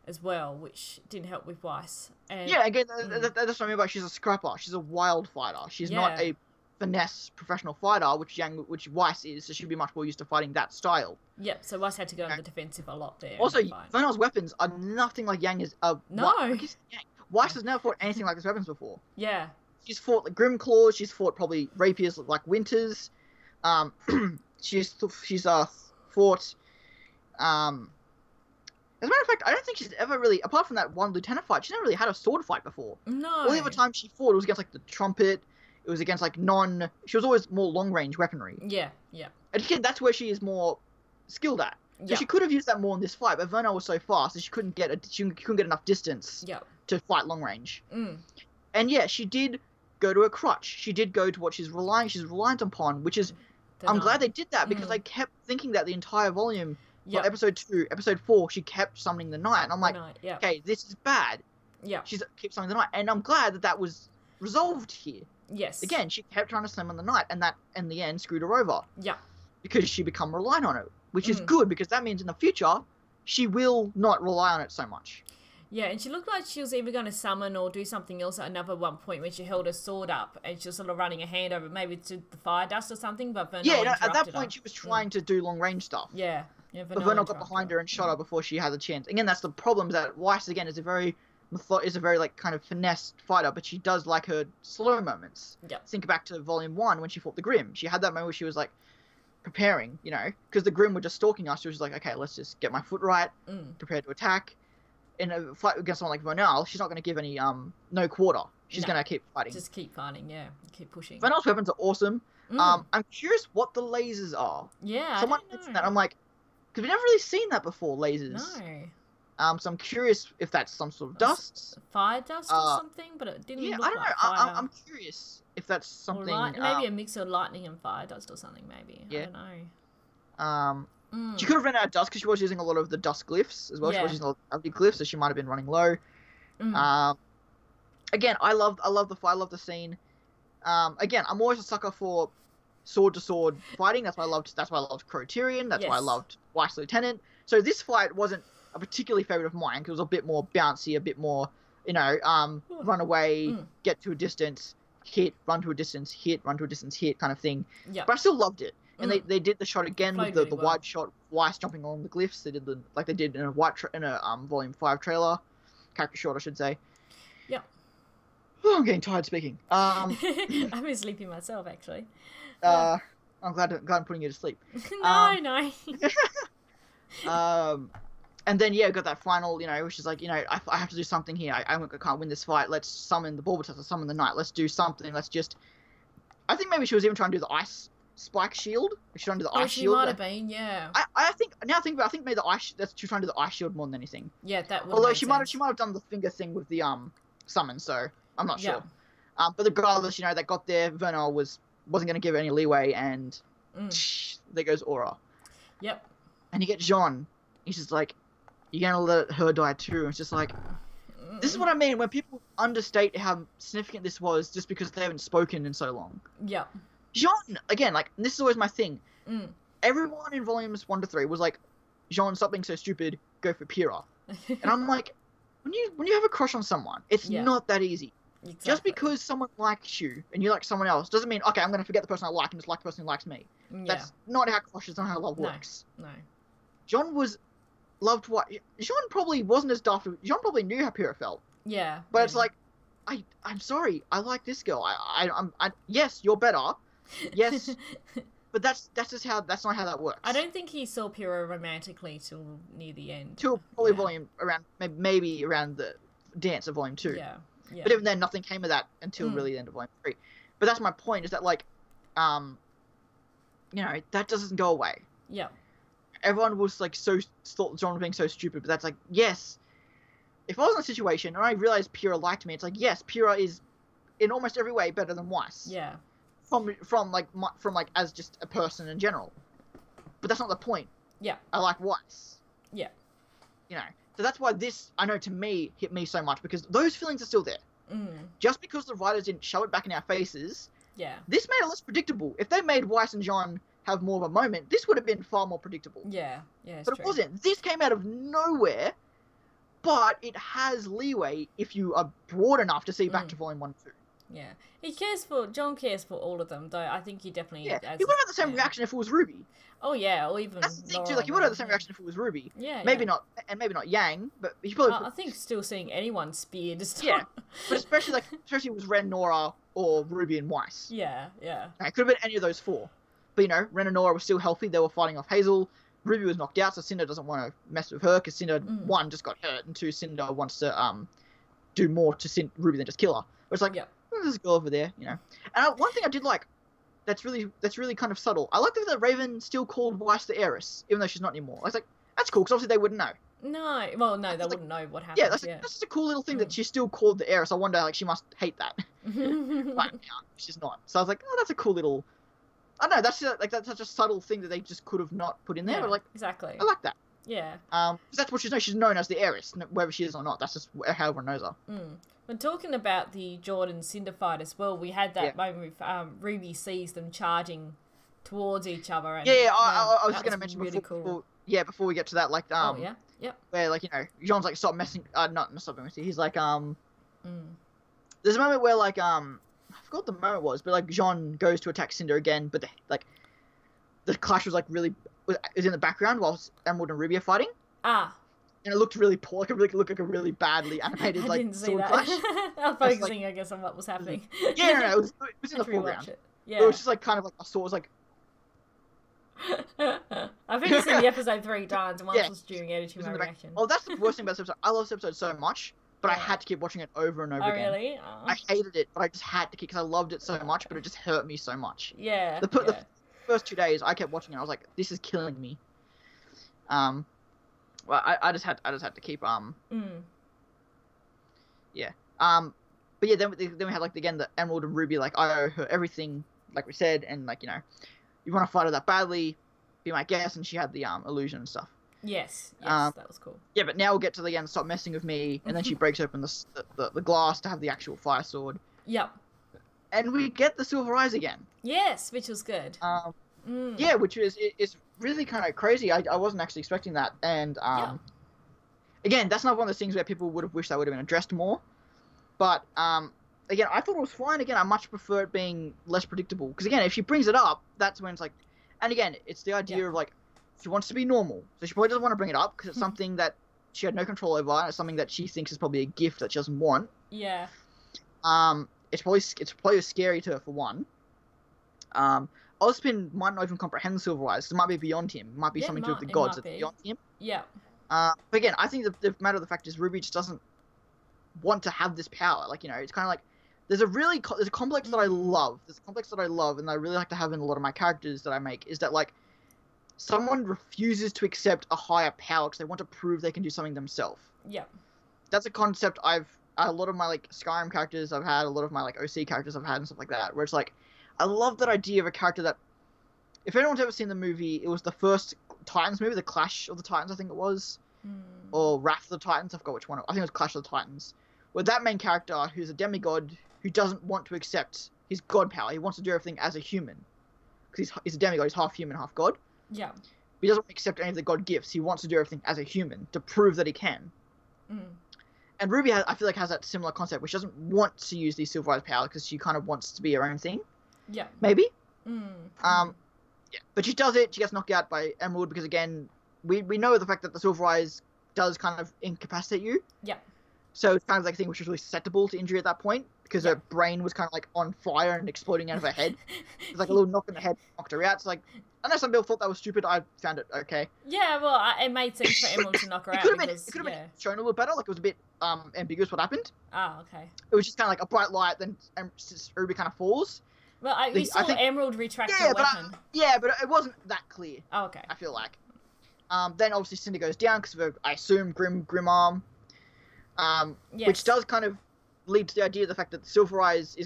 [SPEAKER 2] as well, which didn't help with Weiss. And,
[SPEAKER 1] again, that's what I mean by she's a scrapper. She's a wild fighter. She's not a finesse professional fighter, which Weiss is, so she'd be much more used to fighting that style.
[SPEAKER 2] Yep, so Weiss had to go on the defensive a lot there.
[SPEAKER 1] Also, Vernal's weapons are nothing like Yang is.
[SPEAKER 2] No.
[SPEAKER 1] Weiss has never fought anything like his weapons before.
[SPEAKER 2] Yeah.
[SPEAKER 1] She's fought like Grim Claws. She's fought probably rapiers like Winters. She's fought. As a matter of fact, I don't think she's ever really, apart from that one lieutenant fight, she's never really had a sword fight before.
[SPEAKER 2] No.
[SPEAKER 1] All the other times she fought, it was against like the trumpet. It was against like she was always more long range weaponry.
[SPEAKER 2] Yeah.
[SPEAKER 1] And again, that's where she is more skilled at. So she could have used that more in this fight, but Vernal was so fast that she couldn't get enough distance to fight long range. And yeah, she did go to a crutch. She did go to what she's reliant upon, which is I'm glad they did that, because I kept thinking that the entire volume. Like episode 2, episode 4, she kept summoning the night, and I'm like, okay, this is bad. Yeah. She's kept summoning the night, and I'm glad that was resolved here.
[SPEAKER 2] Yes.
[SPEAKER 1] Again, she kept trying to summon the night, and that in the end screwed her over.
[SPEAKER 2] Yeah.
[SPEAKER 1] Because she become reliant on it, which is good, because that means in the future she will not rely on it so much.
[SPEAKER 2] Yeah, and she looked like she was either going to summon or do something else at another one point when she held her sword up and she was sort of running a hand over maybe to the fire dust or something, but Vernal interrupted
[SPEAKER 1] at that point
[SPEAKER 2] her.
[SPEAKER 1] she was trying to do long range stuff.
[SPEAKER 2] Yeah,
[SPEAKER 1] but Vernal got behind her and shot her before she had the chance. Again, that's the problem, that Weiss, again, is a very like kind of finessed fighter, but she does like her slow moments.
[SPEAKER 2] Yeah.
[SPEAKER 1] Think back to Volume 1 when she fought the Grimm. She had that moment where she was like preparing, you know, because the Grimm were just stalking us. She was like, okay, let's just get my foot right, prepare to attack. In a fight against someone like Vernal, she's not going to give any no quarter. She's going to keep fighting.
[SPEAKER 2] Just keep fighting, yeah. Keep pushing.
[SPEAKER 1] Vernal's weapons are awesome. I'm curious what the lasers are.
[SPEAKER 2] Yeah,
[SPEAKER 1] someone mentioned that. I'm like, because we've never really seen that before, lasers.
[SPEAKER 2] No.
[SPEAKER 1] So I'm curious if that's some sort of dust.
[SPEAKER 2] Fire dust or something, but it didn't look like fire.
[SPEAKER 1] I'm curious if that's something.
[SPEAKER 2] Maybe a mix of lightning and fire dust or something, maybe. Yeah. I don't know.
[SPEAKER 1] She could have run out of dust because she was using a lot of the dust glyphs as well. Yeah. She was using a lot of the glyphs, so she might have been running low. Again, I love the fight. I love the scene. Again, I'm always a sucker for sword to sword fighting. That's why I loved Crow-Tyrion. That's why I loved Weiss Lieutenant. So this fight wasn't a particularly favorite of mine because it was a bit more bouncy, a bit more, you know, run away, get to a distance, hit, run to a distance, hit, run to a distance, hit kind of thing. Yep. But I still loved it. And they did the shot again with the wide shot, Weiss jumping along the glyphs. They did like they did in a Volume 5 trailer, character shot, I should say.
[SPEAKER 2] Yep.
[SPEAKER 1] Oh, I'm getting tired speaking.
[SPEAKER 2] I'm sleepy myself, actually.
[SPEAKER 1] I'm glad I'm putting you to sleep.
[SPEAKER 2] No.
[SPEAKER 1] And then got that final, you know, which is like, you know, I have to do something here. I can't win this fight. Let's summon the Bulbasaur, let's summon the Knight. Let's do something. Let's just. I think maybe she was even trying to do the ice spike shield. She trying to do the ice shield.
[SPEAKER 2] She might have been, yeah.
[SPEAKER 1] I think maybe the ice. That's she trying to do the ice shield more than anything.
[SPEAKER 2] Yeah, that would.
[SPEAKER 1] Although she might have done the finger thing with the summon. So I'm not sure. But regardless, you know, that got there. Vernal wasn't going to give it any leeway, and there goes Aura.
[SPEAKER 2] Yep.
[SPEAKER 1] And you get Jean. He's just like, you're going to let her die too. And it's just like, this is what I mean when people understate how significant this was just because they haven't spoken in so long.
[SPEAKER 2] Yep.
[SPEAKER 1] Jean, again, like, this is always my thing. Everyone in Volumes 1 to 3 was like, Jean, stop being so stupid, go for Pyrrha. And I'm like, when you have a crush on someone, it's not that easy. Exactly. Just because someone likes you and you like someone else doesn't mean, okay, I'm going to forget the person I like and just like the person who likes me. Yeah. That's not how crushes, not how love works.
[SPEAKER 2] No.
[SPEAKER 1] John loved what... Jean probably wasn't as daft. Jean probably knew how Pyrrha felt.
[SPEAKER 2] Yeah.
[SPEAKER 1] But it's like, I'm sorry, I like this girl. Yes, you're better. Yes. But that's not how that works.
[SPEAKER 2] I don't think he saw Pyrrha romantically till near the end.
[SPEAKER 1] Till probably volume around, maybe around the dance of Volume 2.
[SPEAKER 2] Yeah.
[SPEAKER 1] But even then, nothing came of that until really the end of Volume 3. But that's my point, is that, like, you know, that doesn't go away.
[SPEAKER 2] Yeah.
[SPEAKER 1] Everyone was, like, thought John was being so stupid, but that's like, yes. If I was in a situation and I realized Pyrrha liked me, it's like, yes, Pyrrha is, in almost every way, better than Weiss.
[SPEAKER 2] Yeah.
[SPEAKER 1] From as just a person in general. But that's not the point.
[SPEAKER 2] Yeah.
[SPEAKER 1] I like Weiss.
[SPEAKER 2] Yeah.
[SPEAKER 1] You know. So that's why this, I know, to me, hit me so much, because those feelings are still there. Just because the writers didn't show it back in our faces, this made it less predictable. If they made Weiss and Jean have more of a moment, this would have been far more predictable.
[SPEAKER 2] Yeah,
[SPEAKER 1] but it wasn't. This came out of nowhere, but it has leeway if you are broad enough to see back to Volume 1 and 2.
[SPEAKER 2] Yeah, John cares for all of them, though. I think he definitely...
[SPEAKER 1] Yeah, he would have had the same reaction if it was RWBY.
[SPEAKER 2] Oh, yeah, or even...
[SPEAKER 1] That's the thing, too, like, he would have had the same reaction if it was RWBY.
[SPEAKER 2] Yeah,
[SPEAKER 1] maybe not Yang, but he probably...
[SPEAKER 2] I think still seeing anyone speared is still...
[SPEAKER 1] Yeah, but especially if it was Ren, Nora, or RWBY and Weiss.
[SPEAKER 2] Yeah.
[SPEAKER 1] It could have been any of those four. But, you know, Ren and Nora were still healthy, they were fighting off Hazel, RWBY was knocked out, so Cinder doesn't want to mess with her, because Cinder, one, just got hurt, and two, Cinder wants to, do more to RWBY than just kill her. But it's like... Yeah. There's a girl over there, you know. And one thing I did like, that's really kind of subtle. I like that Raven still called Weiss the heiress, even though she's not anymore. I was like, that's cool, because obviously they wouldn't know.
[SPEAKER 2] No, well, no, they wouldn't know what happened.
[SPEAKER 1] Yeah, that's just a cool little thing that she's still called the heiress. I wonder, like, she must hate that. But she's not. So I was like, oh, that's a cool little. I don't know. That's such a subtle thing that they just could have not put in there. But like,
[SPEAKER 2] exactly.
[SPEAKER 1] I like that.
[SPEAKER 2] Yeah.
[SPEAKER 1] Because that's what she's known. She's known as the heiress, whether she is or not. That's just how everyone knows her.
[SPEAKER 2] When talking about the Jordan Cinder fight as well, we had that moment with RWBY sees them charging towards each other. And,
[SPEAKER 1] I was just gonna mention
[SPEAKER 2] really
[SPEAKER 1] before we get to that, like where like Jean's like stop messing, not stop messing. He's like there's a moment where like I forgot what the moment was, but like Jean goes to attack Cinder again, but the clash was like is in the background while Emerald and Ruby are fighting. And it looked really poor. Like, it looked like a really badly animated like sword clash.
[SPEAKER 2] I was focusing, I guess, on what was happening.
[SPEAKER 1] No, it was in the foreground.
[SPEAKER 2] Yeah.
[SPEAKER 1] It was just like kind of like a sword was like.
[SPEAKER 2] I've only seen the episode 3 times, and once was during editing my reaction.
[SPEAKER 1] Oh, that's the worst thing about this episode. I love this episode so much, but I had to keep watching it over and over again.
[SPEAKER 2] Oh, really?
[SPEAKER 1] I hated it, but I just had to keep because I loved it so much, but it just hurt me so much.
[SPEAKER 2] Yeah.
[SPEAKER 1] The first 2 days, I kept watching it. I was like, this is killing me. Well, I just had to keep yeah. But yeah, then we had like again the Emerald and Ruby like I owe her everything, like we said, and like you want to fight her that badly, be my guest, and she had the illusion and stuff.
[SPEAKER 2] Yes, that was cool.
[SPEAKER 1] Yeah, but now we'll get to the end. Stop messing with me, and then she breaks open the glass to have the actual fire sword.
[SPEAKER 2] Yep. And
[SPEAKER 1] we get the silver eyes again.
[SPEAKER 2] Yes, which was good.
[SPEAKER 1] Yeah, which is really kind of crazy. I wasn't actually expecting that, and again, that's not one of those things where people would have wished that would have been addressed more. But again, I thought it was fine. Again, I much prefer it being less predictable because again, if she brings it up, that's when it's like, and again, it's the idea of like she wants to be normal, so she probably doesn't want to bring it up because it's something that she had no control over, and it's something that she thinks is probably a gift that she doesn't want.
[SPEAKER 2] Yeah.
[SPEAKER 1] It's probably scary to her for one. Ozpin might not even comprehend the silver eyes. So it might be beyond him. It might be something to do with the gods that's beyond him.
[SPEAKER 2] Yeah.
[SPEAKER 1] But again, I think the matter of the fact is Ruby just doesn't want to have this power. Like, it's kind of like there's a complex that I love. There's a complex that I love and I really like to have in a lot of my characters that I make is that like someone refuses to accept a higher power because they want to prove they can do something themselves.
[SPEAKER 2] Yeah.
[SPEAKER 1] That's a concept a lot of my like Skyrim characters I've had, a lot of my like OC characters I've had and stuff like that, where it's like I love that idea of a character that, if anyone's ever seen the movie, it was the first Titans movie, The Clash of the Titans, I think it was, or Wrath of the Titans, I forgot which one. I think it was Clash of the Titans, where that main character, who's a demigod, who doesn't want to accept his god power, he wants to do everything as a human, because he's a demigod, he's half human, half god.
[SPEAKER 2] Yeah.
[SPEAKER 1] But he doesn't accept any of the god gifts, he wants to do everything as a human, to prove that he can. And Ruby, I feel like, has that similar concept, which doesn't want to use these silver eyes power, because she kind of wants to be her own thing.
[SPEAKER 2] Yeah.
[SPEAKER 1] Maybe. Yeah. But she does it. She gets knocked out by Emerald because again, we know the fact that the silver eyes does kind of incapacitate you.
[SPEAKER 2] Yeah.
[SPEAKER 1] So it's kind of like a thing which was really susceptible to injury at that point because her brain was kind of like on fire and exploding out of her head. It was like a little knock in the head, knocked her out. It's like, I know some people thought that was stupid. I found it okay.
[SPEAKER 2] Yeah, well, it made sense for Emerald to knock her out.
[SPEAKER 1] It could have been shown a little better. Like it was a bit ambiguous what happened.
[SPEAKER 2] Oh, okay.
[SPEAKER 1] It was just kind of like a bright light, then Ruby kind of falls.
[SPEAKER 2] Well, we saw Emerald retract her weapon.
[SPEAKER 1] But it wasn't that clear.
[SPEAKER 2] Oh, okay.
[SPEAKER 1] I feel like. Then obviously Cinder goes down because of, I assume, grim arm. Which does kind of lead to the idea of the fact that the Silver Eyes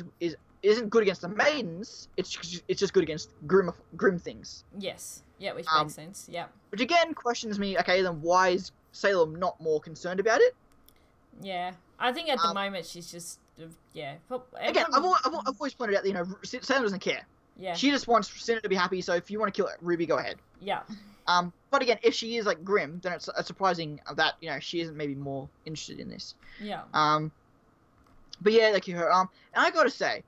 [SPEAKER 1] isn't good against the maidens. It's just good against grim things.
[SPEAKER 2] Yes. Yeah, which makes sense. Yeah. Which
[SPEAKER 1] again questions me. Okay, then why is Salem not more concerned about it?
[SPEAKER 2] Yeah, I think at the moment she's just Again,
[SPEAKER 1] I've always pointed out that Salem doesn't care.
[SPEAKER 2] Yeah.
[SPEAKER 1] She just wants Cinder to be happy. So if you want to kill Ruby, go ahead.
[SPEAKER 2] Yeah.
[SPEAKER 1] But again, if she is like grim, then it's surprising that she isn't maybe more interested in this.
[SPEAKER 2] Yeah.
[SPEAKER 1] But yeah, like her and I gotta say,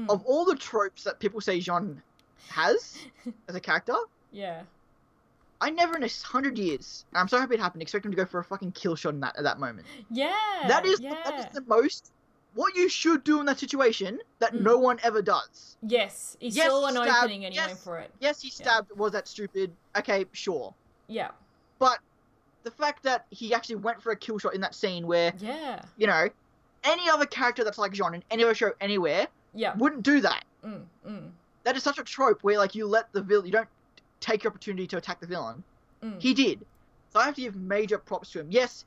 [SPEAKER 1] of all the tropes that people say Jean has as a character, I never in 100 years, and I'm so happy it happened, expect him to go for a fucking kill shot at that moment.
[SPEAKER 2] Yeah.
[SPEAKER 1] That is the most what you should do in that situation that no one ever does.
[SPEAKER 2] Yes, he saw an opening and he went for it.
[SPEAKER 1] Yes, he stabbed. Was that stupid? Okay, sure.
[SPEAKER 2] Yeah.
[SPEAKER 1] But the fact that he actually went for a kill shot in that scene where, any other character that's like Jean in any other show anywhere wouldn't do that. That is such a trope where like you let the villain, you don't take your opportunity to attack the villain. He did. So I have to give major props to him. Yes,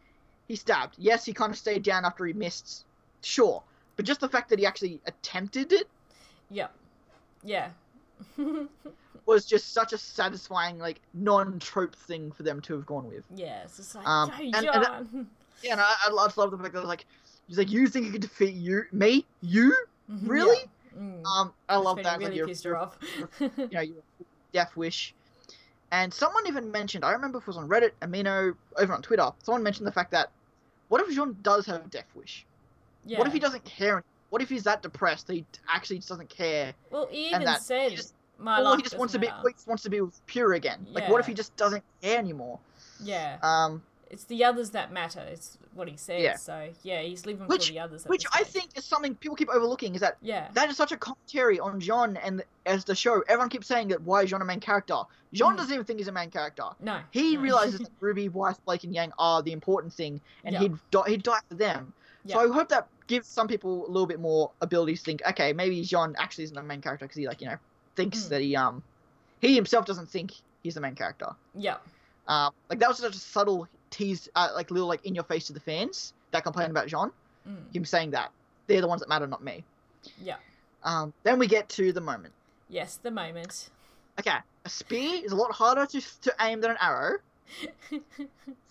[SPEAKER 1] he stabbed. Yes, he kind of stayed down after he missed. Sure. But just the fact that he actually attempted it.
[SPEAKER 2] Yeah. Yeah.
[SPEAKER 1] was just such a satisfying, like, non-trope thing for them to have gone with.
[SPEAKER 2] Yeah, it's just like,
[SPEAKER 1] and I love the fact that, like, he's like, you think you can defeat me? You? Really? I love
[SPEAKER 2] It's
[SPEAKER 1] that.
[SPEAKER 2] really
[SPEAKER 1] Like,
[SPEAKER 2] pissed her off.
[SPEAKER 1] Your death wish. And someone even mentioned, I remember if it was on Reddit, Amino, over on Twitter, someone mentioned the fact that, what if Jean does have a death wish?
[SPEAKER 2] Yeah.
[SPEAKER 1] What if he doesn't care? What if he's that depressed that he actually just doesn't care?
[SPEAKER 2] Well, he even said, my
[SPEAKER 1] or
[SPEAKER 2] life
[SPEAKER 1] he just wants to
[SPEAKER 2] matter.
[SPEAKER 1] be, wants to be with Pure again. Like, what if he just doesn't care anymore?
[SPEAKER 2] Yeah. It's the others that matter. It's what he says. Yeah. So yeah, he's living for the others.
[SPEAKER 1] Which I think is something people keep overlooking. Is that that is such a commentary on Jean and as the show. Everyone keeps saying that why is Jean a main character? Jean doesn't even think he's a main character.
[SPEAKER 2] No.
[SPEAKER 1] He realizes that RWBY, Weiss, Blake, and Yang are the important thing, and he'd die for them. So I hope that gives some people a little bit more ability to think, okay, maybe Jean actually isn't the main character because he thinks that he himself doesn't think he's the main character.
[SPEAKER 2] Yeah.
[SPEAKER 1] Like that was such a subtle tease, little in your face to the fans that complain about Jean. Him saying that they're the ones that matter, not me.
[SPEAKER 2] Yeah.
[SPEAKER 1] Then we get to the moment.
[SPEAKER 2] Yes, the moment.
[SPEAKER 1] Okay, a spear is a lot harder to aim than an arrow.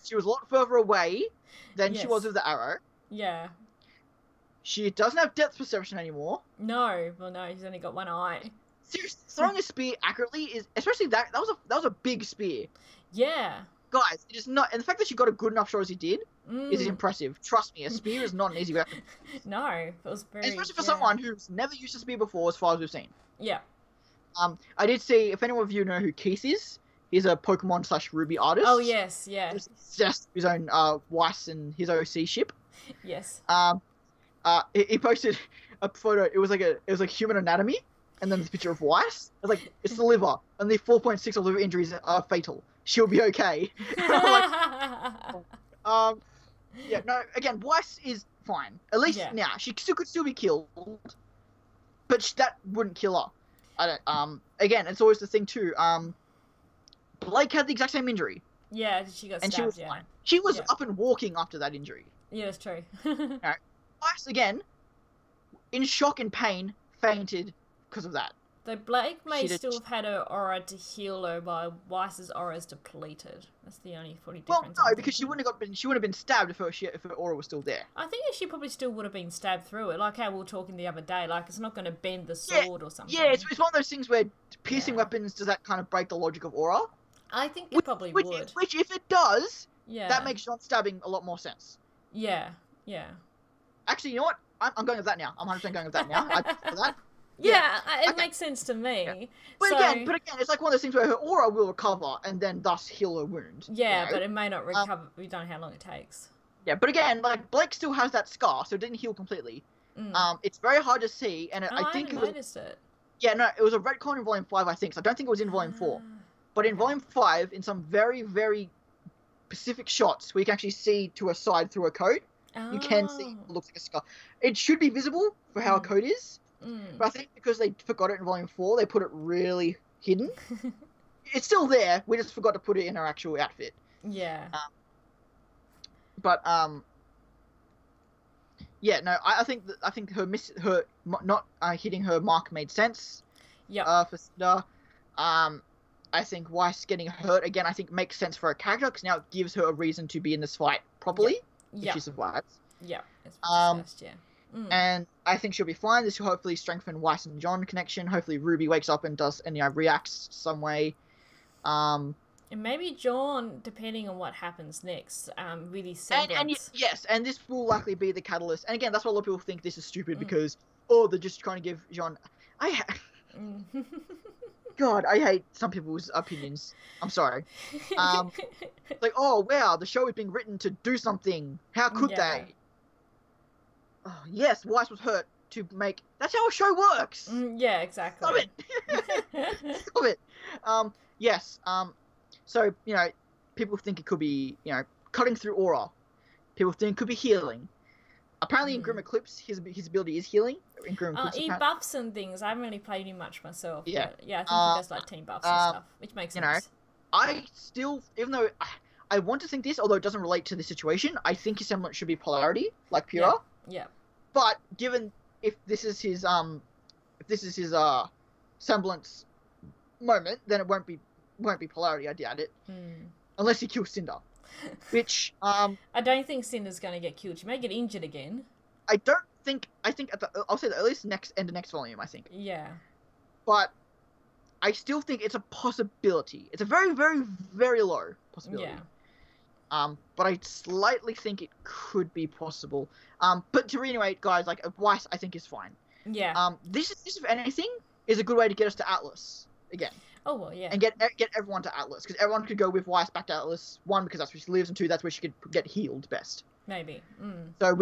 [SPEAKER 1] She was a lot further away than she was with the arrow.
[SPEAKER 2] Yeah.
[SPEAKER 1] She doesn't have depth perception anymore.
[SPEAKER 2] No, well, no, she's only got one eye.
[SPEAKER 1] Seriously, throwing a spear accurately is, especially that was a big spear.
[SPEAKER 2] Yeah.
[SPEAKER 1] Guys, it is not, and the fact that she got a good enough shot as he did is impressive. Trust me, a spear is not an easy weapon.
[SPEAKER 2] No, it was very.
[SPEAKER 1] Especially for someone who's never used a spear before, as far as we've seen.
[SPEAKER 2] Yeah.
[SPEAKER 1] I did see, if anyone of you know who Keith is, he's a Pokemon / RWBY artist.
[SPEAKER 2] Oh yes, yeah.
[SPEAKER 1] He's just his own Weiss and his OC ship.
[SPEAKER 2] Yes.
[SPEAKER 1] He posted a photo. It was like human anatomy, and then this picture of Weiss. It's the liver, and the 4.6 of liver injuries are fatal. She'll be okay. Yeah, no. Again, Weiss is fine. At least now she could still be killed, but that wouldn't kill her. I don't. Again, it's always the thing too. Blake had the exact same injury.
[SPEAKER 2] Yeah, she got stabbed.
[SPEAKER 1] And she was fine. She was up and walking after that injury.
[SPEAKER 2] Yeah, that's true.
[SPEAKER 1] Weiss, again, in shock and pain, fainted because of that.
[SPEAKER 2] Though Blake may still have had her aura to heal her while Weiss's aura is depleted. That's the only funny difference.
[SPEAKER 1] Well, no, because she wouldn't have been stabbed if her aura was still there.
[SPEAKER 2] I think she probably still would have been stabbed through it, like how we were talking the other day. Like, it's not going to bend the sword or something.
[SPEAKER 1] Yeah, it's one of those things where piercing weapons, does that kind of break the logic of aura?
[SPEAKER 2] I think it probably would.
[SPEAKER 1] Which, if it does, that makes Jean stabbing a lot more sense.
[SPEAKER 2] Yeah.
[SPEAKER 1] Actually, you know what? I'm going with that now. I'm 100% going with that now. For that.
[SPEAKER 2] Yeah, it makes sense to me.
[SPEAKER 1] Yeah. But again, it's like one of those things where her aura will recover and then thus heal her wound.
[SPEAKER 2] Yeah, but it may not recover. We don't know how long it takes.
[SPEAKER 1] Yeah, but again, Blake still has that scar, so it didn't heal completely. It's very hard to see, and I think
[SPEAKER 2] I noticed it.
[SPEAKER 1] Yeah, no, it was a retcon in Volume 5, I think, so I don't think it was in Volume 4. But in Volume 5, in some very, very specific shots, we can actually see to a side through a coat. You can see it looks like a scar. It should be visible for how a coat is. But I think because they forgot it in Volume 4, they put it really hidden. It's still there, we just forgot to put it in her actual outfit.
[SPEAKER 2] Yeah.
[SPEAKER 1] Yeah, no, I think her not hitting her mark made sense.
[SPEAKER 2] Yeah.
[SPEAKER 1] For Cinder. I think Weiss getting hurt again, I think makes sense for her character because now it gives her a reason to be in this fight properly. If she survives.
[SPEAKER 2] Yeah.
[SPEAKER 1] And I think she'll be fine. This will hopefully strengthen Weiss and John connection. Hopefully RWBY wakes up and does and reacts some way.
[SPEAKER 2] And maybe John, depending on what happens next, really semblance.
[SPEAKER 1] And this will likely be the catalyst. And again, that's why a lot of people think this is stupid because they're just trying to give John. God, I hate some people's opinions. I'm sorry. Like, oh wow, the show is being written to do something. How could they? Oh, yes, Weiss was hurt to make. That's how a show works.
[SPEAKER 2] Yeah, exactly.
[SPEAKER 1] Stop it. Stop it. Yes. So people think it could be cutting through aura. People think it could be healing. Apparently, in Grim Eclipse, his ability is healing. In Grim Eclipse,
[SPEAKER 2] he buffs and things. I haven't really played him much myself.
[SPEAKER 1] Yeah,
[SPEAKER 2] but yeah. I think he does like team buffs and stuff, which makes sense.
[SPEAKER 1] I still, even though I want to think this, although it doesn't relate to the situation, I think his semblance should be polarity, like Pura.
[SPEAKER 2] Yeah.
[SPEAKER 1] But given if this is his semblance moment, then it won't be polarity. I doubt it, unless he kills Cinder, which
[SPEAKER 2] I don't think Cinder's going to get killed. She may get injured again.
[SPEAKER 1] I don't think I'll say the earliest end of next volume, I think.
[SPEAKER 2] Yeah.
[SPEAKER 1] But I still think it's a possibility. It's a very, very, very low possibility.
[SPEAKER 2] Yeah.
[SPEAKER 1] But I slightly think it could be possible. But to reiterate, guys, like Weiss, I think is fine.
[SPEAKER 2] Yeah.
[SPEAKER 1] This if anything is a good way to get us to Atlas again.
[SPEAKER 2] Oh well, yeah.
[SPEAKER 1] And get everyone to Atlas, because everyone could go with Weiss back to Atlas. 1, because that's where she lives, and 2, that's where she could get healed best.
[SPEAKER 2] Maybe.
[SPEAKER 1] So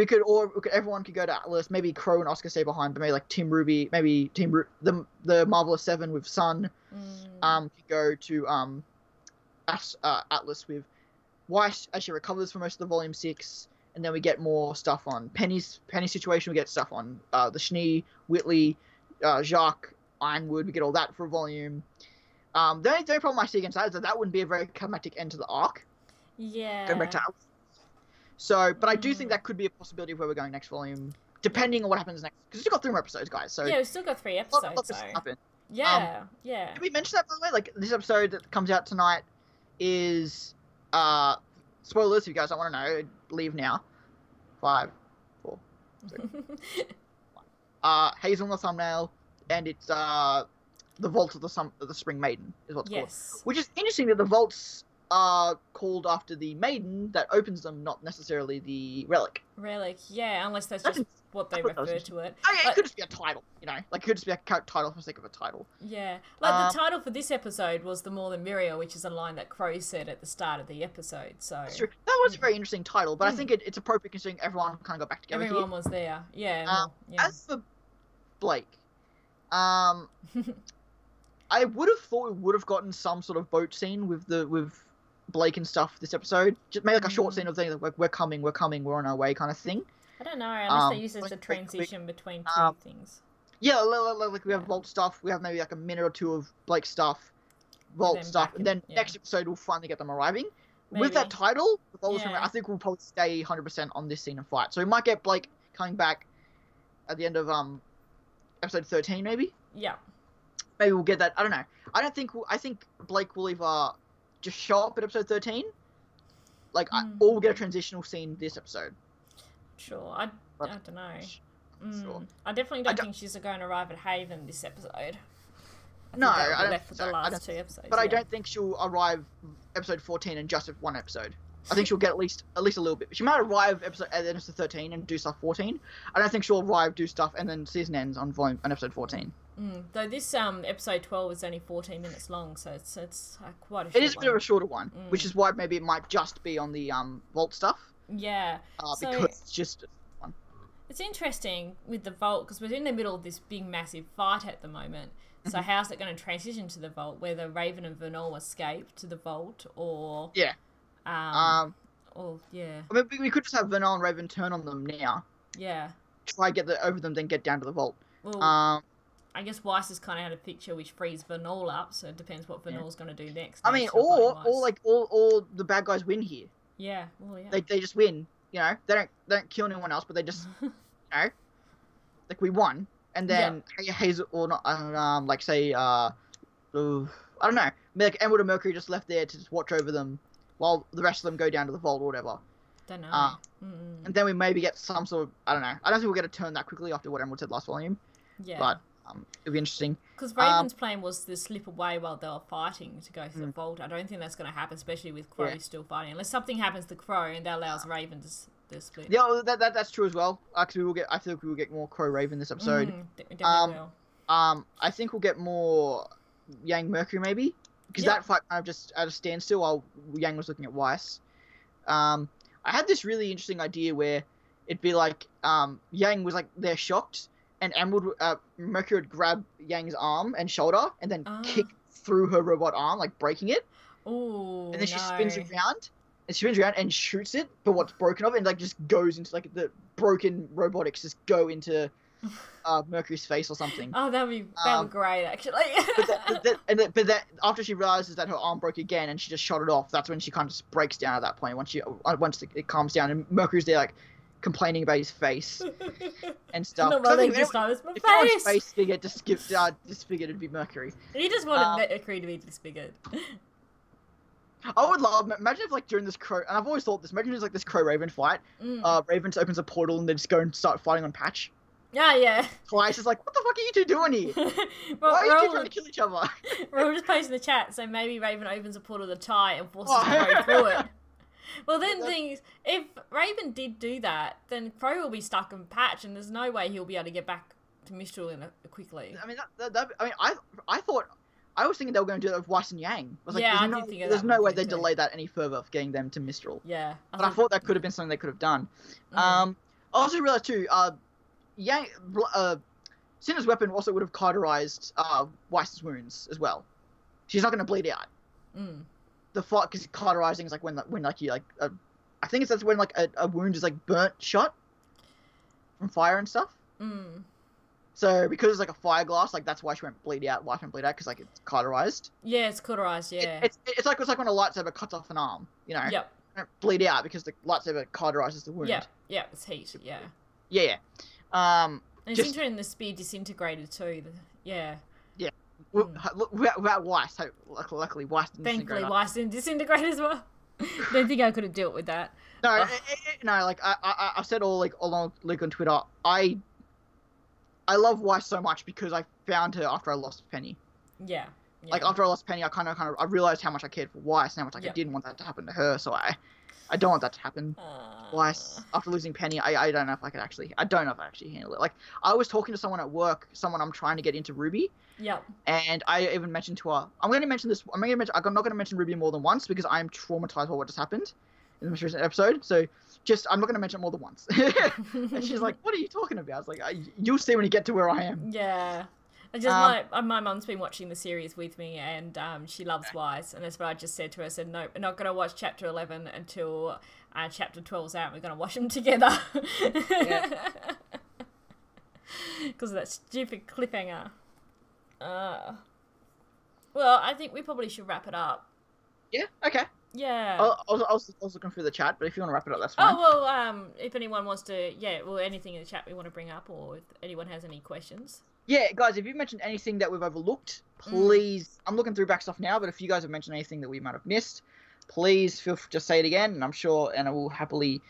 [SPEAKER 1] everyone could go to Atlas. Maybe Crow and Oscar stay behind, but maybe like Team RWBY, the Marvelous 7 with Sun, could go to Atlas with Weiss as she recovers for most of the Volume 6, and then we get more stuff on Penny's situation. We get stuff on the Schnee, Whitley, Jacques, Ironwood. We get all that for a volume. The only problem I see against that is that wouldn't be a very climactic end to the arc.
[SPEAKER 2] Yeah.
[SPEAKER 1] Going back to Atlas. So, but I do think that could be a possibility of where we're going next volume, depending on what happens next. Because we've still got 3 more episodes, guys. So
[SPEAKER 2] yeah, we've still got 3 episodes.
[SPEAKER 1] Lots of happen.
[SPEAKER 2] Yeah, yeah.
[SPEAKER 1] Did we mention that, by the way? Like, this episode that comes out tonight is, spoilers if you guys don't want to know, leave now. 5, 4, 3, 1. Hazel in the thumbnail, and it's, the Vault of the Spring Maiden is what's called. Which is interesting that the vaults are called after the maiden that opens them, not necessarily the relic.
[SPEAKER 2] Relic, yeah, unless that's just what they refer to it.
[SPEAKER 1] Oh yeah, it could just be a title, you know? Like, it could just be a title for the sake of a title.
[SPEAKER 2] Yeah. Like, the title for this episode was The More Than Muriel, which is a line that Crow said at the start of the episode, so...
[SPEAKER 1] That's true. That was a very interesting title, but I think it's appropriate considering everyone kind of got back together
[SPEAKER 2] Everyone was there, yeah.
[SPEAKER 1] As for Blake, I would have thought we would have gotten some sort of boat scene with Blake and stuff this episode. Just maybe like a short scene of things like we're coming, we're on our way kind of thing.
[SPEAKER 2] I don't know, unless they use it as a transition between 2 things.
[SPEAKER 1] Yeah, like we have Vault stuff, we have maybe like a minute or 2 of Blake stuff, Vault stuff, and then next episode we'll finally get them arriving. Maybe. With that title, I think we'll probably stay 100% on this scene and fight. So we might get Blake coming back at the end of episode 13 maybe?
[SPEAKER 2] Yeah.
[SPEAKER 1] Maybe we'll get that, I don't know. I think Blake will either just show up at episode 13, like, or we'll get a transitional scene this episode.
[SPEAKER 2] Sure, I don't know. Sure. I definitely don't think she's going to arrive at Haven this episode. I don't left for the last 2 episodes.
[SPEAKER 1] But I don't think she'll arrive episode 14 in just 1 episode. I think she'll get at least a little bit. She might arrive at the end of 13 and do stuff 14. I don't think she'll arrive, do stuff, and then season ends on episode 14.
[SPEAKER 2] Though this episode 12 is only 14 minutes long, so it's quite a short one.
[SPEAKER 1] It is a bit of a shorter one, which is why maybe it might just be on the Vault stuff.
[SPEAKER 2] Yeah.
[SPEAKER 1] Because it's just one.
[SPEAKER 2] It's interesting with the Vault, because we're in the middle of this big, massive fight at the moment. So how's it going to transition to the Vault? Whether Raven and Vernal escape to the Vault, or...
[SPEAKER 1] Yeah.
[SPEAKER 2] Or, yeah.
[SPEAKER 1] I mean, we could just have Vernal and Raven turn on them now.
[SPEAKER 2] Yeah.
[SPEAKER 1] Try get over them, then get down to the Vault.
[SPEAKER 2] Well, I guess Weiss has kind of had a picture which frees Vernal up, so it depends what Vernal's going to do next.
[SPEAKER 1] I mean, or the bad guys win here.
[SPEAKER 2] Yeah, well, yeah.
[SPEAKER 1] They just win, you know. They don't kill anyone else, but they just, you know, like we won, and then Hazel or not, like say, I don't know, like Emerald and Mercury just left there to just watch over them, while the rest of them go down to the Vault or whatever.
[SPEAKER 2] Don't know.
[SPEAKER 1] And then we maybe get some sort of, I don't know. I don't think we'll get a turn that quickly after what Emerald said last volume.
[SPEAKER 2] Yeah.
[SPEAKER 1] But it'll be interesting.
[SPEAKER 2] Because Raven's plan was to slip away while they were fighting to go through the Vault. I don't think that's going to happen, especially with Crow still fighting. Unless something happens to Crow and that allows Raven to split.
[SPEAKER 1] Yeah, that's true as well. Actually, I think we will get more Crow Raven this episode.
[SPEAKER 2] Definitely will.
[SPEAKER 1] I think we'll get more Yang Mercury maybe, because that fight kind of just at a standstill while Yang was looking at Weiss. I had this really interesting idea where it'd be like Yang was like they're shocked, and Emerald Mercury would grab Yang's arm and shoulder and then kick through her robot arm, like breaking it.
[SPEAKER 2] Ooh,
[SPEAKER 1] and then she spins around and shoots it, but what's broken of it, and like just goes into like the broken robotics just go into Mercury's face or something.
[SPEAKER 2] Oh, that would be great, actually.
[SPEAKER 1] but that after she realizes that her arm broke again and she just shot it off, that's when she kind of just breaks down at that point. Once it calms down, and Mercury's there like complaining about his face and stuff.
[SPEAKER 2] Not my
[SPEAKER 1] face to get disfigured, it'd be Mercury.
[SPEAKER 2] He just wanted Mercury to be disfigured.
[SPEAKER 1] I would love, imagine if like during this Crow, and I've always thought this, imagine there's like this Crow-Raven fight, Raven opens a portal and they just go and start fighting on Patch.
[SPEAKER 2] Yeah.
[SPEAKER 1] Twice is like, what the fuck are you two doing here? Why are you two trying to kill each other?
[SPEAKER 2] We're all just posting the chat, so maybe Raven opens a portal to Ty and forces Crow through it. Well, then the thing is, if Raven did do that, then Crow will be stuck in Patch, and there's no way he'll be able to get back to Mistral quickly.
[SPEAKER 1] I mean, I thought, I was thinking they were going to do that with Weiss and Yang. I was like,
[SPEAKER 2] I did think of that.
[SPEAKER 1] There's no way they delayed that any further of getting them to Mistral.
[SPEAKER 2] Yeah.
[SPEAKER 1] I thought that could have been something they could have done. I also realized too, Yang, Cinder's weapon also would have cauterized Weiss's wounds as well. She's not going to bleed out. The fight, because cauterizing is like when you like, I think that's when like a wound is like burnt shot from fire and stuff. So because it's like a fire glass, like that's why she won't bleed out. Why she won't bleed out? Because like it's cauterized.
[SPEAKER 2] Yeah, it's cauterized. Yeah.
[SPEAKER 1] It's like when a lightsaber cuts off an arm. You know.
[SPEAKER 2] Yep.
[SPEAKER 1] It won't bleed out because the lightsaber cauterizes the wound.
[SPEAKER 2] Yeah. It's heat. Yeah.
[SPEAKER 1] Yeah.
[SPEAKER 2] And it's interesting the spear disintegrated too. Yeah.
[SPEAKER 1] Yeah. Without Weiss, luckily Weiss didn't disintegrate.
[SPEAKER 2] Thankfully, Weiss didn't disintegrate as well. Don't think I could have dealt with that.
[SPEAKER 1] No, no. Like I've said all like along on Twitter, I love Weiss so much because I found her after I lost Penny.
[SPEAKER 2] Yeah.
[SPEAKER 1] Like after I lost Penny, I kind of I realized how much I cared for Weiss and how much like I didn't want that to happen to her. So I don't want that to happen. Weiss, after losing Penny, I don't know if I could actually. I don't know if I actually handle it. Like I was talking to someone at work, someone I'm trying to get into RWBY.
[SPEAKER 2] Yep.
[SPEAKER 1] And I even mentioned to her, I'm not going to mention RWBY more than once because I'm traumatized by what just happened in the most recent episode. So I'm not going to mention it more than once. And she's like, what are you talking about? I was like, you'll see when you get to where I am.
[SPEAKER 2] Yeah. My mum's been watching the series with me, and she loves Weiss, and that's what I just said to her. I said, no, we're not going to watch chapter 11 until chapter 12's out. We're going to watch them together. Because of that stupid cliffhanger. Well, I think we probably should wrap it up.
[SPEAKER 1] Yeah, okay.
[SPEAKER 2] Yeah.
[SPEAKER 1] I was looking through the chat, but if you want to wrap it up, that's fine.
[SPEAKER 2] Oh, well, if anyone wants to, anything in the chat we want to bring up, or if anyone has any questions.
[SPEAKER 1] Yeah, guys, if you've mentioned anything that we've overlooked, please, I'm looking through back stuff now, but if you guys have mentioned anything that we might have missed, please feel free to say it again, and I'm sure Anna will happily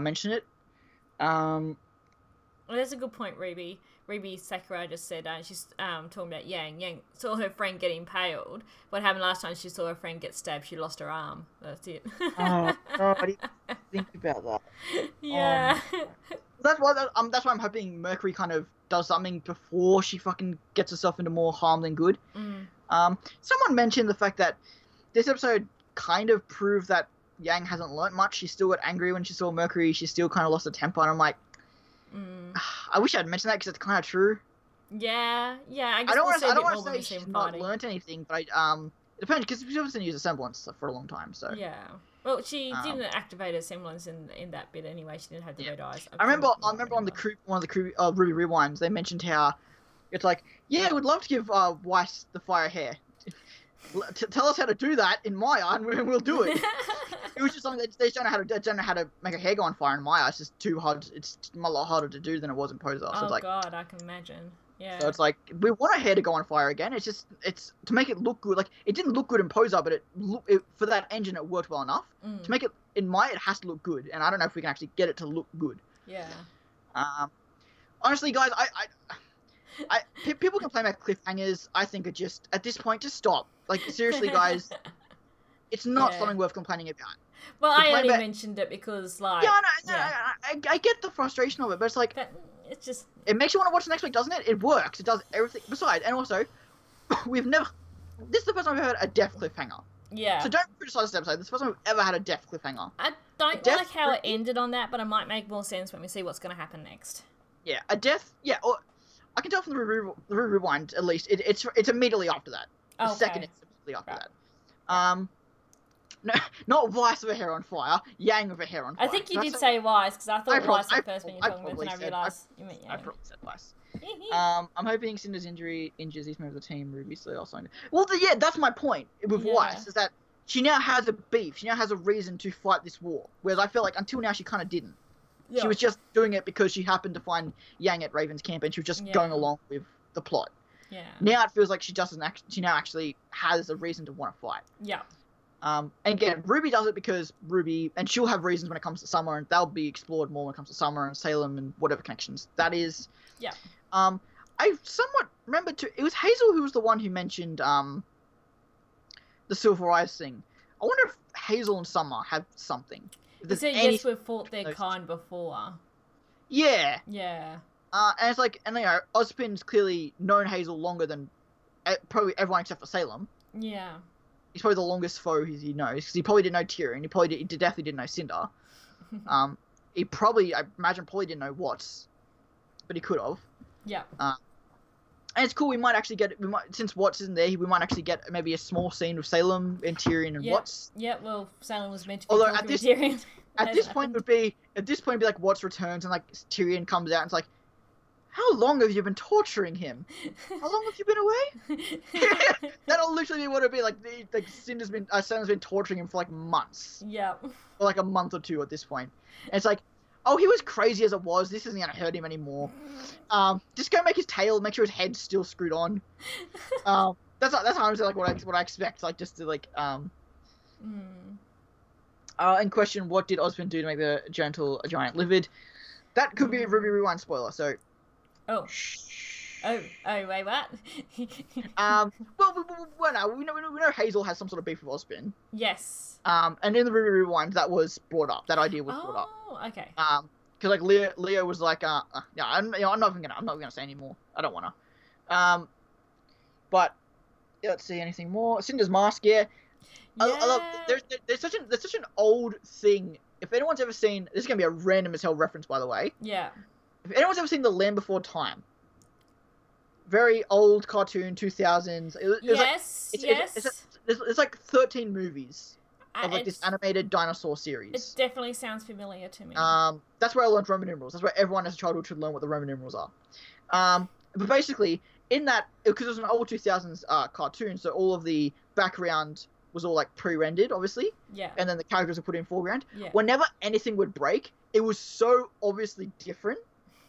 [SPEAKER 1] mention it.
[SPEAKER 2] Well, that's a good point, RWBY. RWBY Sakura just said she's talking about Yang. Yang saw her friend get impaled. What happened last time she saw her friend get stabbed? She lost her arm. That's it.
[SPEAKER 1] Oh, God, I didn't think about that.
[SPEAKER 2] Yeah.
[SPEAKER 1] That's why I'm hoping Mercury kind of does something before she fucking gets herself into more harm than good. Someone mentioned the fact that this episode kind of proved that Yang hasn't learnt much. She still got angry when she saw Mercury. She still kind of lost her temper, and I'm like, I wish I'd mentioned that because it's kind of true.
[SPEAKER 2] Yeah. I guess
[SPEAKER 1] I don't
[SPEAKER 2] want
[SPEAKER 1] to say she's not learnt anything, but it depends because she hasn't used a semblance for a long time. So
[SPEAKER 2] yeah. Well, she didn't activate her semblance in that bit anyway. She didn't have the red eyes.
[SPEAKER 1] I remember on the one of the RWBY Rewinds, they mentioned how it's like, yeah, we'd love to give Weiss the fire hair. Tell us how to do that in Maya, and we'll do it. It was just something they just don't know how to make her hair go on fire in Maya. It's just too hard. It's a lot harder to do than it was in Poser. So
[SPEAKER 2] oh
[SPEAKER 1] it's like,
[SPEAKER 2] God, I can imagine. Yeah.
[SPEAKER 1] So it's like we want her hair to go on fire again. It's to make it look good. Like it didn't look good in Poser, but it for that engine it worked well enough. To make it in Maya, it has to look good, and I don't know if we can actually get it to look good.
[SPEAKER 2] Yeah.
[SPEAKER 1] Honestly, guys, people complain about cliffhangers. I think are just at this point, just stop. Like seriously, guys, it's not something worth complaining about.
[SPEAKER 2] Well, I only mentioned it because, like,
[SPEAKER 1] I get the frustration of it, but it's like
[SPEAKER 2] it's just
[SPEAKER 1] it makes you want to watch the next week, doesn't it? It works. It does everything. Besides, and also, we've never. This is the first time we've had a death cliffhanger. Yeah. So don't criticize this episode. This is the first time we've ever had a death cliffhanger.
[SPEAKER 2] I don't like how it ended on that, but it might make more sense when we see what's going to happen next.
[SPEAKER 1] Yeah, a death. Yeah, or I can tell from the rewind at least. It's immediately after that. The second it's immediately after that. No, not Weiss with her hair on fire. Yang with her hair on fire.
[SPEAKER 2] I think you did say Weiss because I thought Weiss at first when you were talking about it, and I realised you meant Yang.
[SPEAKER 1] I probably said Weiss. I'm hoping Cinder's injury injures each member of the team. RWBY, so I'll sign it. Well, yeah, that's my point with Weiss is that she now has a beef. She now has a reason to fight this war. Whereas I feel like until now she kind of didn't. Yeah. She was just doing it because she happened to find Yang at Raven's camp, and she was just going along with the plot. Yeah. Now it feels like she now actually has a reason to want to fight.
[SPEAKER 2] Yeah.
[SPEAKER 1] And again, RWBY does it because RWBY, and she'll have reasons when it comes to Summer, and they'll be explored more when it comes to Summer and Salem and whatever connections that is.
[SPEAKER 2] Yeah.
[SPEAKER 1] I somewhat remember it was Hazel who was the one who mentioned the Silver Eyes thing. I wonder if Hazel and Summer have something.
[SPEAKER 2] They said yes, we've fought their kind before.
[SPEAKER 1] Yeah.
[SPEAKER 2] Yeah.
[SPEAKER 1] And it's like, and you know, Ozpin's clearly known Hazel longer than probably everyone except for Salem.
[SPEAKER 2] Yeah.
[SPEAKER 1] He's probably the longest foe he knows, because he probably didn't know Tyrion. He definitely didn't know Cinder. He probably, I imagine, didn't know Watts, but he could have.
[SPEAKER 2] Yeah.
[SPEAKER 1] And it's cool. We might actually get, since Watts isn't there, we might actually get maybe a small scene with Salem and Tyrion and Watts.
[SPEAKER 2] Yeah. Well, Salem was meant to be talking with Tyrion.
[SPEAKER 1] At this point, it'd be like Watts returns and like Tyrion comes out and it's like, how long have you been torturing him? How long have you been away? That'll literally be what it'd be like. Cinder's been, Salem's been torturing him for like months.
[SPEAKER 2] Yeah.
[SPEAKER 1] Or like a month or two at this point. And it's like, oh, he was crazy as it was. This isn't gonna hurt him anymore. Just go make his tail, make sure his head's still screwed on. That's honestly like what I expect. Like just to like in question, what did Ozpin do to make the giant livid? That could be a RWBY Rewind spoiler. So.
[SPEAKER 2] Oh. Oh, wait, what?
[SPEAKER 1] Well, no, we know Hazel has some sort of beef with Ozpin.
[SPEAKER 2] Yes.
[SPEAKER 1] And in the RWBY Rewind, that was brought up. That idea was brought up.
[SPEAKER 2] Oh, okay.
[SPEAKER 1] Because like Leo was like, yeah, I'm not even gonna say anymore. I don't wanna. But yeah, let's see anything more. Cinder's mask, yeah. I love. There's such an old thing. If anyone's ever seen, this is gonna be a random as hell reference, by the way.
[SPEAKER 2] Yeah.
[SPEAKER 1] If anyone's ever seen The Land Before Time, very old cartoon, 2000s.
[SPEAKER 2] Yes.
[SPEAKER 1] It's like 13 movies of like this animated dinosaur series.
[SPEAKER 2] It definitely sounds familiar to me.
[SPEAKER 1] That's where I learned Roman numerals. That's where everyone as a childhood should learn what the Roman numerals are. But basically, in that, because it was an old 2000s cartoon, so all of the background was all like pre-rendered, obviously. Yeah. And then the characters were put in foreground. Yeah. Whenever anything would break, it was so obviously different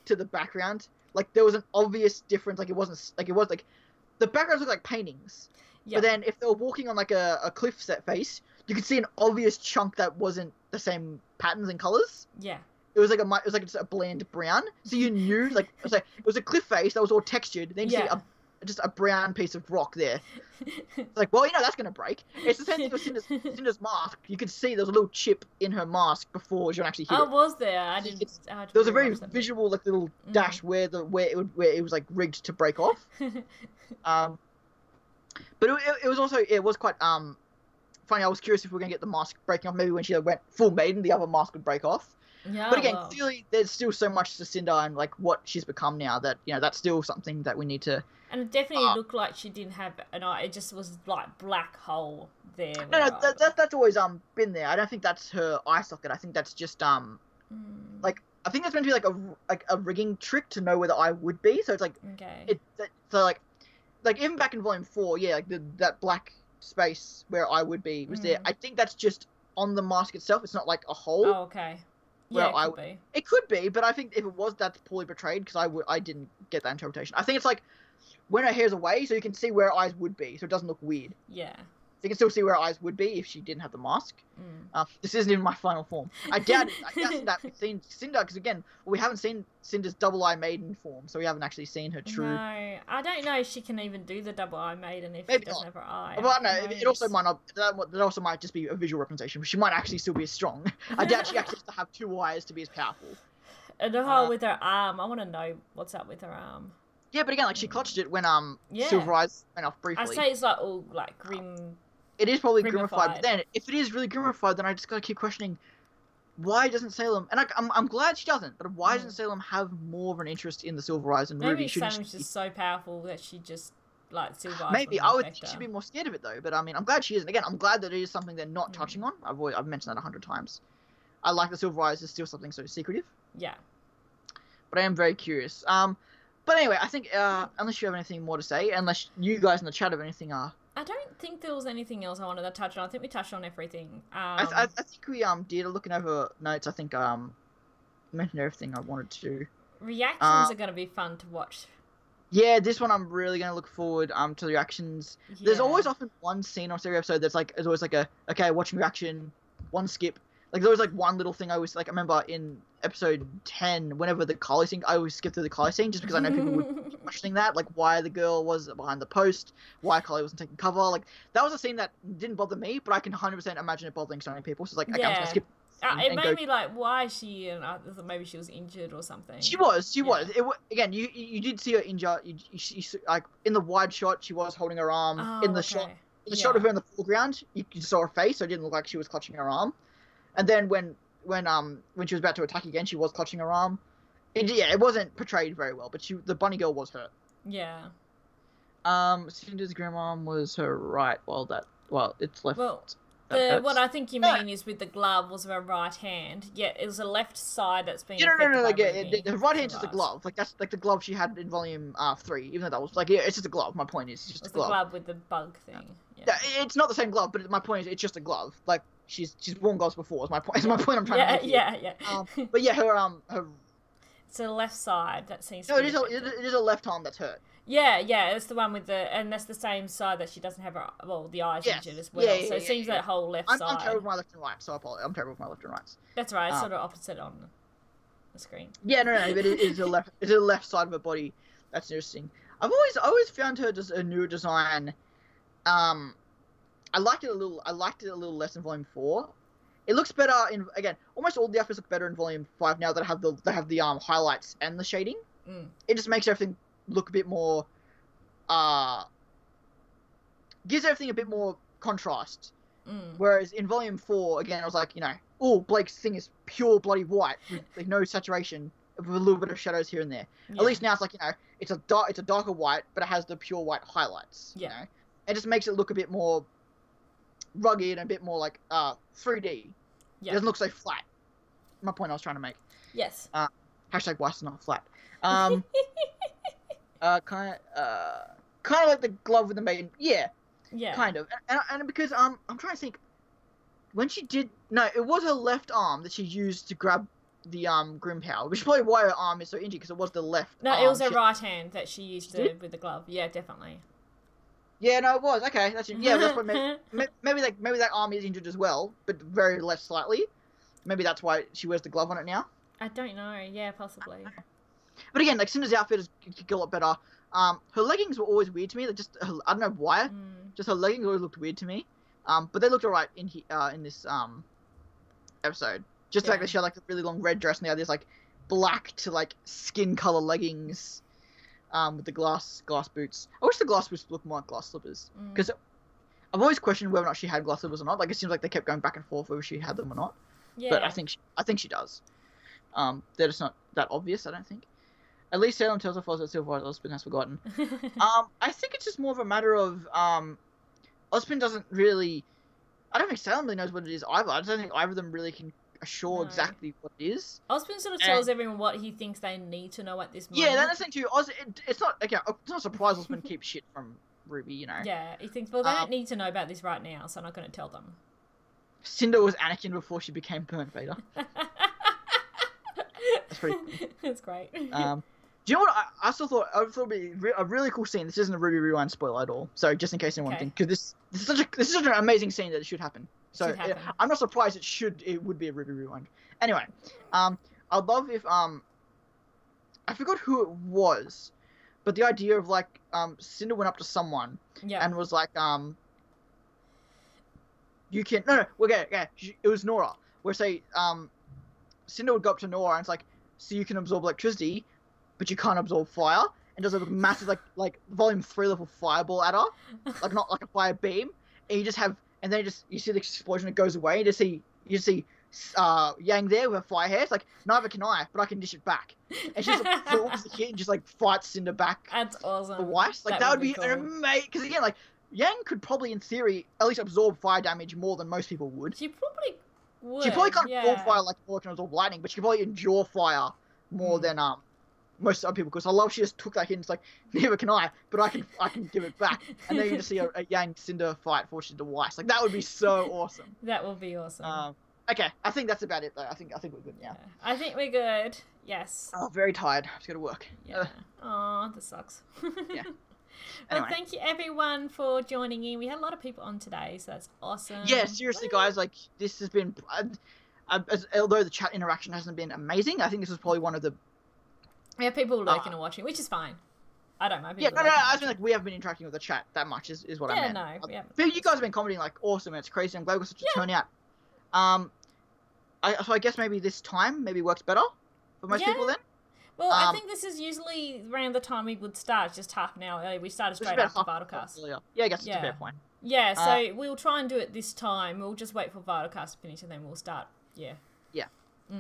[SPEAKER 1] to the background. Like there was an obvious difference. Like it was like the backgrounds looked like paintings. Yeah. But then if they were walking on like a cliff set face, you could see an obvious chunk that wasn't the same patterns and colors. Yeah. It was like just a bland brown. So you knew like it was a cliff face that was all textured. Then you see just a brown piece of rock there. It's like, well, that's gonna break. It's the same thing with Cinder's mask. You could see there was a little chip in her mask before she actually hit it.
[SPEAKER 2] Oh, was there? I didn't.
[SPEAKER 1] There was a very visual like little dash where it was like rigged to break off. But it was quite funny. I was curious if we were gonna get the mask breaking off. Maybe when she went full maiden, the other mask would break off. Yeah, but again, clearly there's still so much to Cinder and like what she's become now that that's still something that we need to.
[SPEAKER 2] And it definitely looked like she didn't have an eye. It just was like black hole there.
[SPEAKER 1] No, that's always been there. I don't think that's her eye socket. I think that's just like I think that's meant to be like a rigging trick to know where the eye would be. So it's like like even back in Volume 4, yeah, like that black space where eye would be was there. I think that's just on the mask itself. It's not like a hole.
[SPEAKER 2] Oh, okay. Yeah, it could be.
[SPEAKER 1] It could be, but I think if it was, that's poorly portrayed because I didn't get that interpretation. I think it's like when her hair's away, so you can see where her eyes would be, so it doesn't look weird. Yeah. So you can still see where her eyes would be if she didn't have the mask. This isn't even my final form. I doubt that we've seen Cinder, because again, we haven't seen Cinder's double eye maiden form, so we haven't actually seen her true.
[SPEAKER 2] No, I don't know if she can even do the double eye maiden if she doesn't have her eye.
[SPEAKER 1] But no, it also might not. That also might just be a visual representation. She might actually still be as strong. I doubt she actually has to have two eyes to be as powerful.
[SPEAKER 2] And the whole with her arm, I want to know what's up with her arm.
[SPEAKER 1] Yeah, but again, like she clutched it when Silver Eyes went off briefly.
[SPEAKER 2] I say it's like all like grim.
[SPEAKER 1] It is probably grimmified, but then if it is really grimmified, then I just gotta keep questioning why doesn't Salem, and I'm glad she doesn't, but why doesn't Salem have more of an interest in the Silver Eyes and Ruby?
[SPEAKER 2] Maybe Salem's just so powerful that she just like Silver Eyes.
[SPEAKER 1] Maybe I would think she'd be more scared of it though, but I mean I'm glad she isn't. Again, I'm glad that it is something they're not touching on. I've mentioned that 100 times. I like the Silver Eyes is still something so secretive. Yeah. But I am very curious. But anyway, I think unless you have anything more to say, unless you guys in the chat have anything
[SPEAKER 2] I don't think there was anything else I wanted to touch on. I think we touched on everything.
[SPEAKER 1] I think we did. Looking over notes, I think mentioned everything I wanted to.
[SPEAKER 2] Reactions are going to be fun to watch.
[SPEAKER 1] Yeah, this one I'm really gonna look forward to the reactions. Yeah. There's always often one scene on every episode that's like, there's always like okay, watching reaction, one skip. Like there's always like one little thing I always like. I remember in episode 10, whenever the Carly scene, I always skip through the Carly scene just because I know people would be questioning that, like why the girl was behind the post, why Carly wasn't taking cover. Like that was a scene that didn't bother me, but I can 100% imagine it bothering so many people. So it's like, okay, I'm just gonna skip.
[SPEAKER 2] It made me like, why is she? And I thought maybe she was injured or something.
[SPEAKER 1] She was. Again, you did see her injured. You like in the wide shot, she was holding her arm. In the shot of her in the foreground, you saw her face, so it didn't look like she was clutching her arm. And then when she was about to attack again, she was clutching her arm. It wasn't portrayed very well, but the bunny girl was hurt.
[SPEAKER 2] Yeah.
[SPEAKER 1] Cinder's grandma was her right, it's left.
[SPEAKER 2] Well, what I think you mean is with the glove was her right hand. Yeah, it was the left side that's been.
[SPEAKER 1] No. The right hand's just a glove. Like that's like the glove she had in volume 3. Even though that was like, it's just a glove. My point is, it's just a glove.
[SPEAKER 2] The glove with the bug thing.
[SPEAKER 1] Yeah, it's not the same glove, but my point is, it's just a glove. Like she's worn gloves before. Is my point. I'm trying to make.
[SPEAKER 2] Yeah.
[SPEAKER 1] But yeah, her.
[SPEAKER 2] It's the left side that seems.
[SPEAKER 1] No, it is a left arm that's hurt.
[SPEAKER 2] Yeah, it's the one with and that's the same side that she doesn't have the eyes injured as well. So it seems that whole left side. I'm
[SPEAKER 1] terrible with my left and right, so I'm terrible with my left and rights.
[SPEAKER 2] That's right, it's sort of opposite on the screen.
[SPEAKER 1] Yeah, no, but it is a left. It's a left side of her body. That's interesting. I've always found her just a newer design. I liked it a little less in volume 4. It looks better again. Almost all the outfits look better in volume 5 now that have the highlights and the shading. It just makes everything look a bit more, gives everything a bit more contrast. Whereas in volume 4, again, I was like, Blake's thing is pure bloody white with like no saturation, with a little bit of shadows here and there. Yeah. At least now it's like, it's a darker white, but it has the pure white highlights. Yeah. It just makes it look a bit more rugged and a bit more like 3D. Yeah. It doesn't look so flat. My point I was trying to make.
[SPEAKER 2] Yes.
[SPEAKER 1] Hashtag white's not flat. Kind of like the glove with the maiden. Yeah. Kind of. And because I'm trying to think, when she did it was her left arm that she used to grab the Grim Power, which is probably why her arm is so injured, because it was the left.
[SPEAKER 2] No, it was her right hand that she used with the glove. Yeah, definitely.
[SPEAKER 1] Yeah, no, it was. Okay, that's what maybe that arm is injured as well, but very less slightly. Maybe that's why she wears the glove on it now.
[SPEAKER 2] I don't know. Yeah, possibly.
[SPEAKER 1] But again, like Cinder's outfit is a lot better. Her leggings were always weird to me. I don't know why. Just her leggings always looked weird to me. But they looked alright in this episode. Just like she had like a really long red dress, and they had this like black to like skin color leggings. With the glass boots. I wish the glass boots looked more like glass slippers, because I've always questioned whether or not she had glass slippers or not. Like it seems like they kept going back and forth whether she had them or not. Yeah. But I think she does. They're just not that obvious, I don't think. At least Salem tells her that Silver Ospen has forgotten. I think it's just more of a matter of Ospen doesn't really. I don't think Salem really knows what it is either. I don't think either of them really can assure exactly what it is.
[SPEAKER 2] Ospen sort of tells everyone what he thinks they need to know at this moment.
[SPEAKER 1] Yeah, that's the thing too. It's not a surprise Ospen keeps shit from RWBY,
[SPEAKER 2] Yeah, he thinks, well, they don't need to know about this right now, so I'm not going to tell them.
[SPEAKER 1] Cinder was Anakin before she became Burnt Vader. That's pretty cool. That's great. Do you know what I thought it'd be a really cool scene? This isn't a RWBY Rewind spoiler at all, so just in case anyone thinks, because this is such an amazing scene that it should happen. So I'm not surprised it would be a RWBY Rewind. Anyway, I'd love if I forgot who it was, but the idea of like Cinder went up to someone and was like you can it was Nora, where say Cinder would go up to Nora and it's like, so you can absorb electricity, but you can't absorb fire, and does a massive like volume 3 level fireball at her, like not like a fire beam, and you just have, and then you see the explosion, it goes away, and you see Yang there with her fire hair. It's like, neither can I, but I can dish it back, and she just absorbs the hit and just like fights Cinder back.
[SPEAKER 2] That's awesome.
[SPEAKER 1] Twice, like that would be cool. An amazing. Because again, like Yang could probably, in theory, at least absorb fire damage more than most people would.
[SPEAKER 2] She probably would.
[SPEAKER 1] She probably can't absorb fire like Nora can absorb lightning, but she can probably endure fire more than most other people, because I love she just took that hit and it's like, neither can I, but I can give it back. And then you just see a Yang Cinder fight for Cinder Weiss. Like, that would be so awesome.
[SPEAKER 2] That would be awesome.
[SPEAKER 1] Okay, I think that's about it though. I think we're good now.
[SPEAKER 2] Yeah, I think we're good. Yes.
[SPEAKER 1] Oh, very tired. Just go to work.
[SPEAKER 2] Yeah. Oh, this sucks.
[SPEAKER 1] Yeah.
[SPEAKER 2] Well,
[SPEAKER 1] Anyway.
[SPEAKER 2] thank you everyone for joining in. We had a lot of people on today, so that's awesome.
[SPEAKER 1] Yeah, seriously, guys. Like, this has been, although the chat interaction hasn't been amazing, I think this is probably one of the.
[SPEAKER 2] We have people lurking and watching, which is fine. I don't mind.
[SPEAKER 1] Yeah, no. I mean, like, we haven't been interacting with the chat that much. Is what I meant.
[SPEAKER 2] Yeah, no.
[SPEAKER 1] You guys have been commenting like awesome. And it's crazy. I'm glad we're such a turnout. So I guess maybe this time works better for most people then.
[SPEAKER 2] Well, I think this is usually around the time we would start, just half an hour early. We started straight after Vitacast.
[SPEAKER 1] Yeah, I guess it's a fair point.
[SPEAKER 2] Yeah, so we'll try and do it this time. We'll just wait for Vitacast to finish and then we'll start. Yeah.
[SPEAKER 1] Yeah.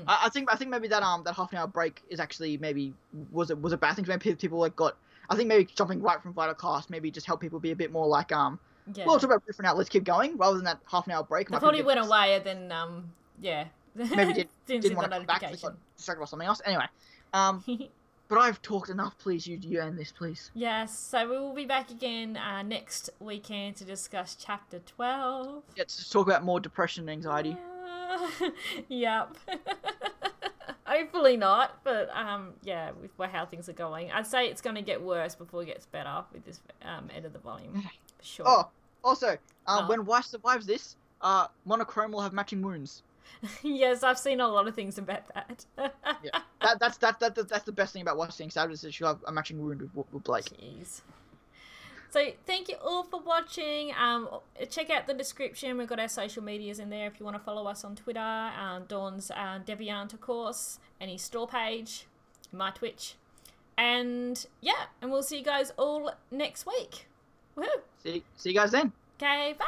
[SPEAKER 1] I think maybe that half an hour break is actually maybe was a bad thing. Maybe people like got. I think maybe jumping right from Vitacast maybe just help people be a bit more like well, talk about different out. Let's keep going rather than that half an hour break.
[SPEAKER 2] They probably went away and then
[SPEAKER 1] maybe didn't want to come back. They got distracted by something else. Anyway. But I've talked enough. Please, you end this, please.
[SPEAKER 2] Yes, so we will be back again next weekend to discuss Chapter 12.
[SPEAKER 1] Yeah, to talk about more depression and anxiety.
[SPEAKER 2] Yep. Hopefully not, but yeah, with how things are going. I'd say it's going to get worse before it gets better with this end of the volume. For sure.
[SPEAKER 1] Oh, also, when Weiss survives this, Monochrome will have matching wounds.
[SPEAKER 2] Yes, I've seen a lot of things about that.
[SPEAKER 1] Yeah, that's the best thing about watching Savage is that she'll have a matching wound with Blake.
[SPEAKER 2] Jeez. So thank you all for watching. Check out the description. We've got our social medias in there if you want to follow us on Twitter. Dawn's Deviant, of course, and his store page, my Twitch, and yeah, and we'll see you guys all next week. Woohoo!
[SPEAKER 1] See you guys then.
[SPEAKER 2] Okay, bye.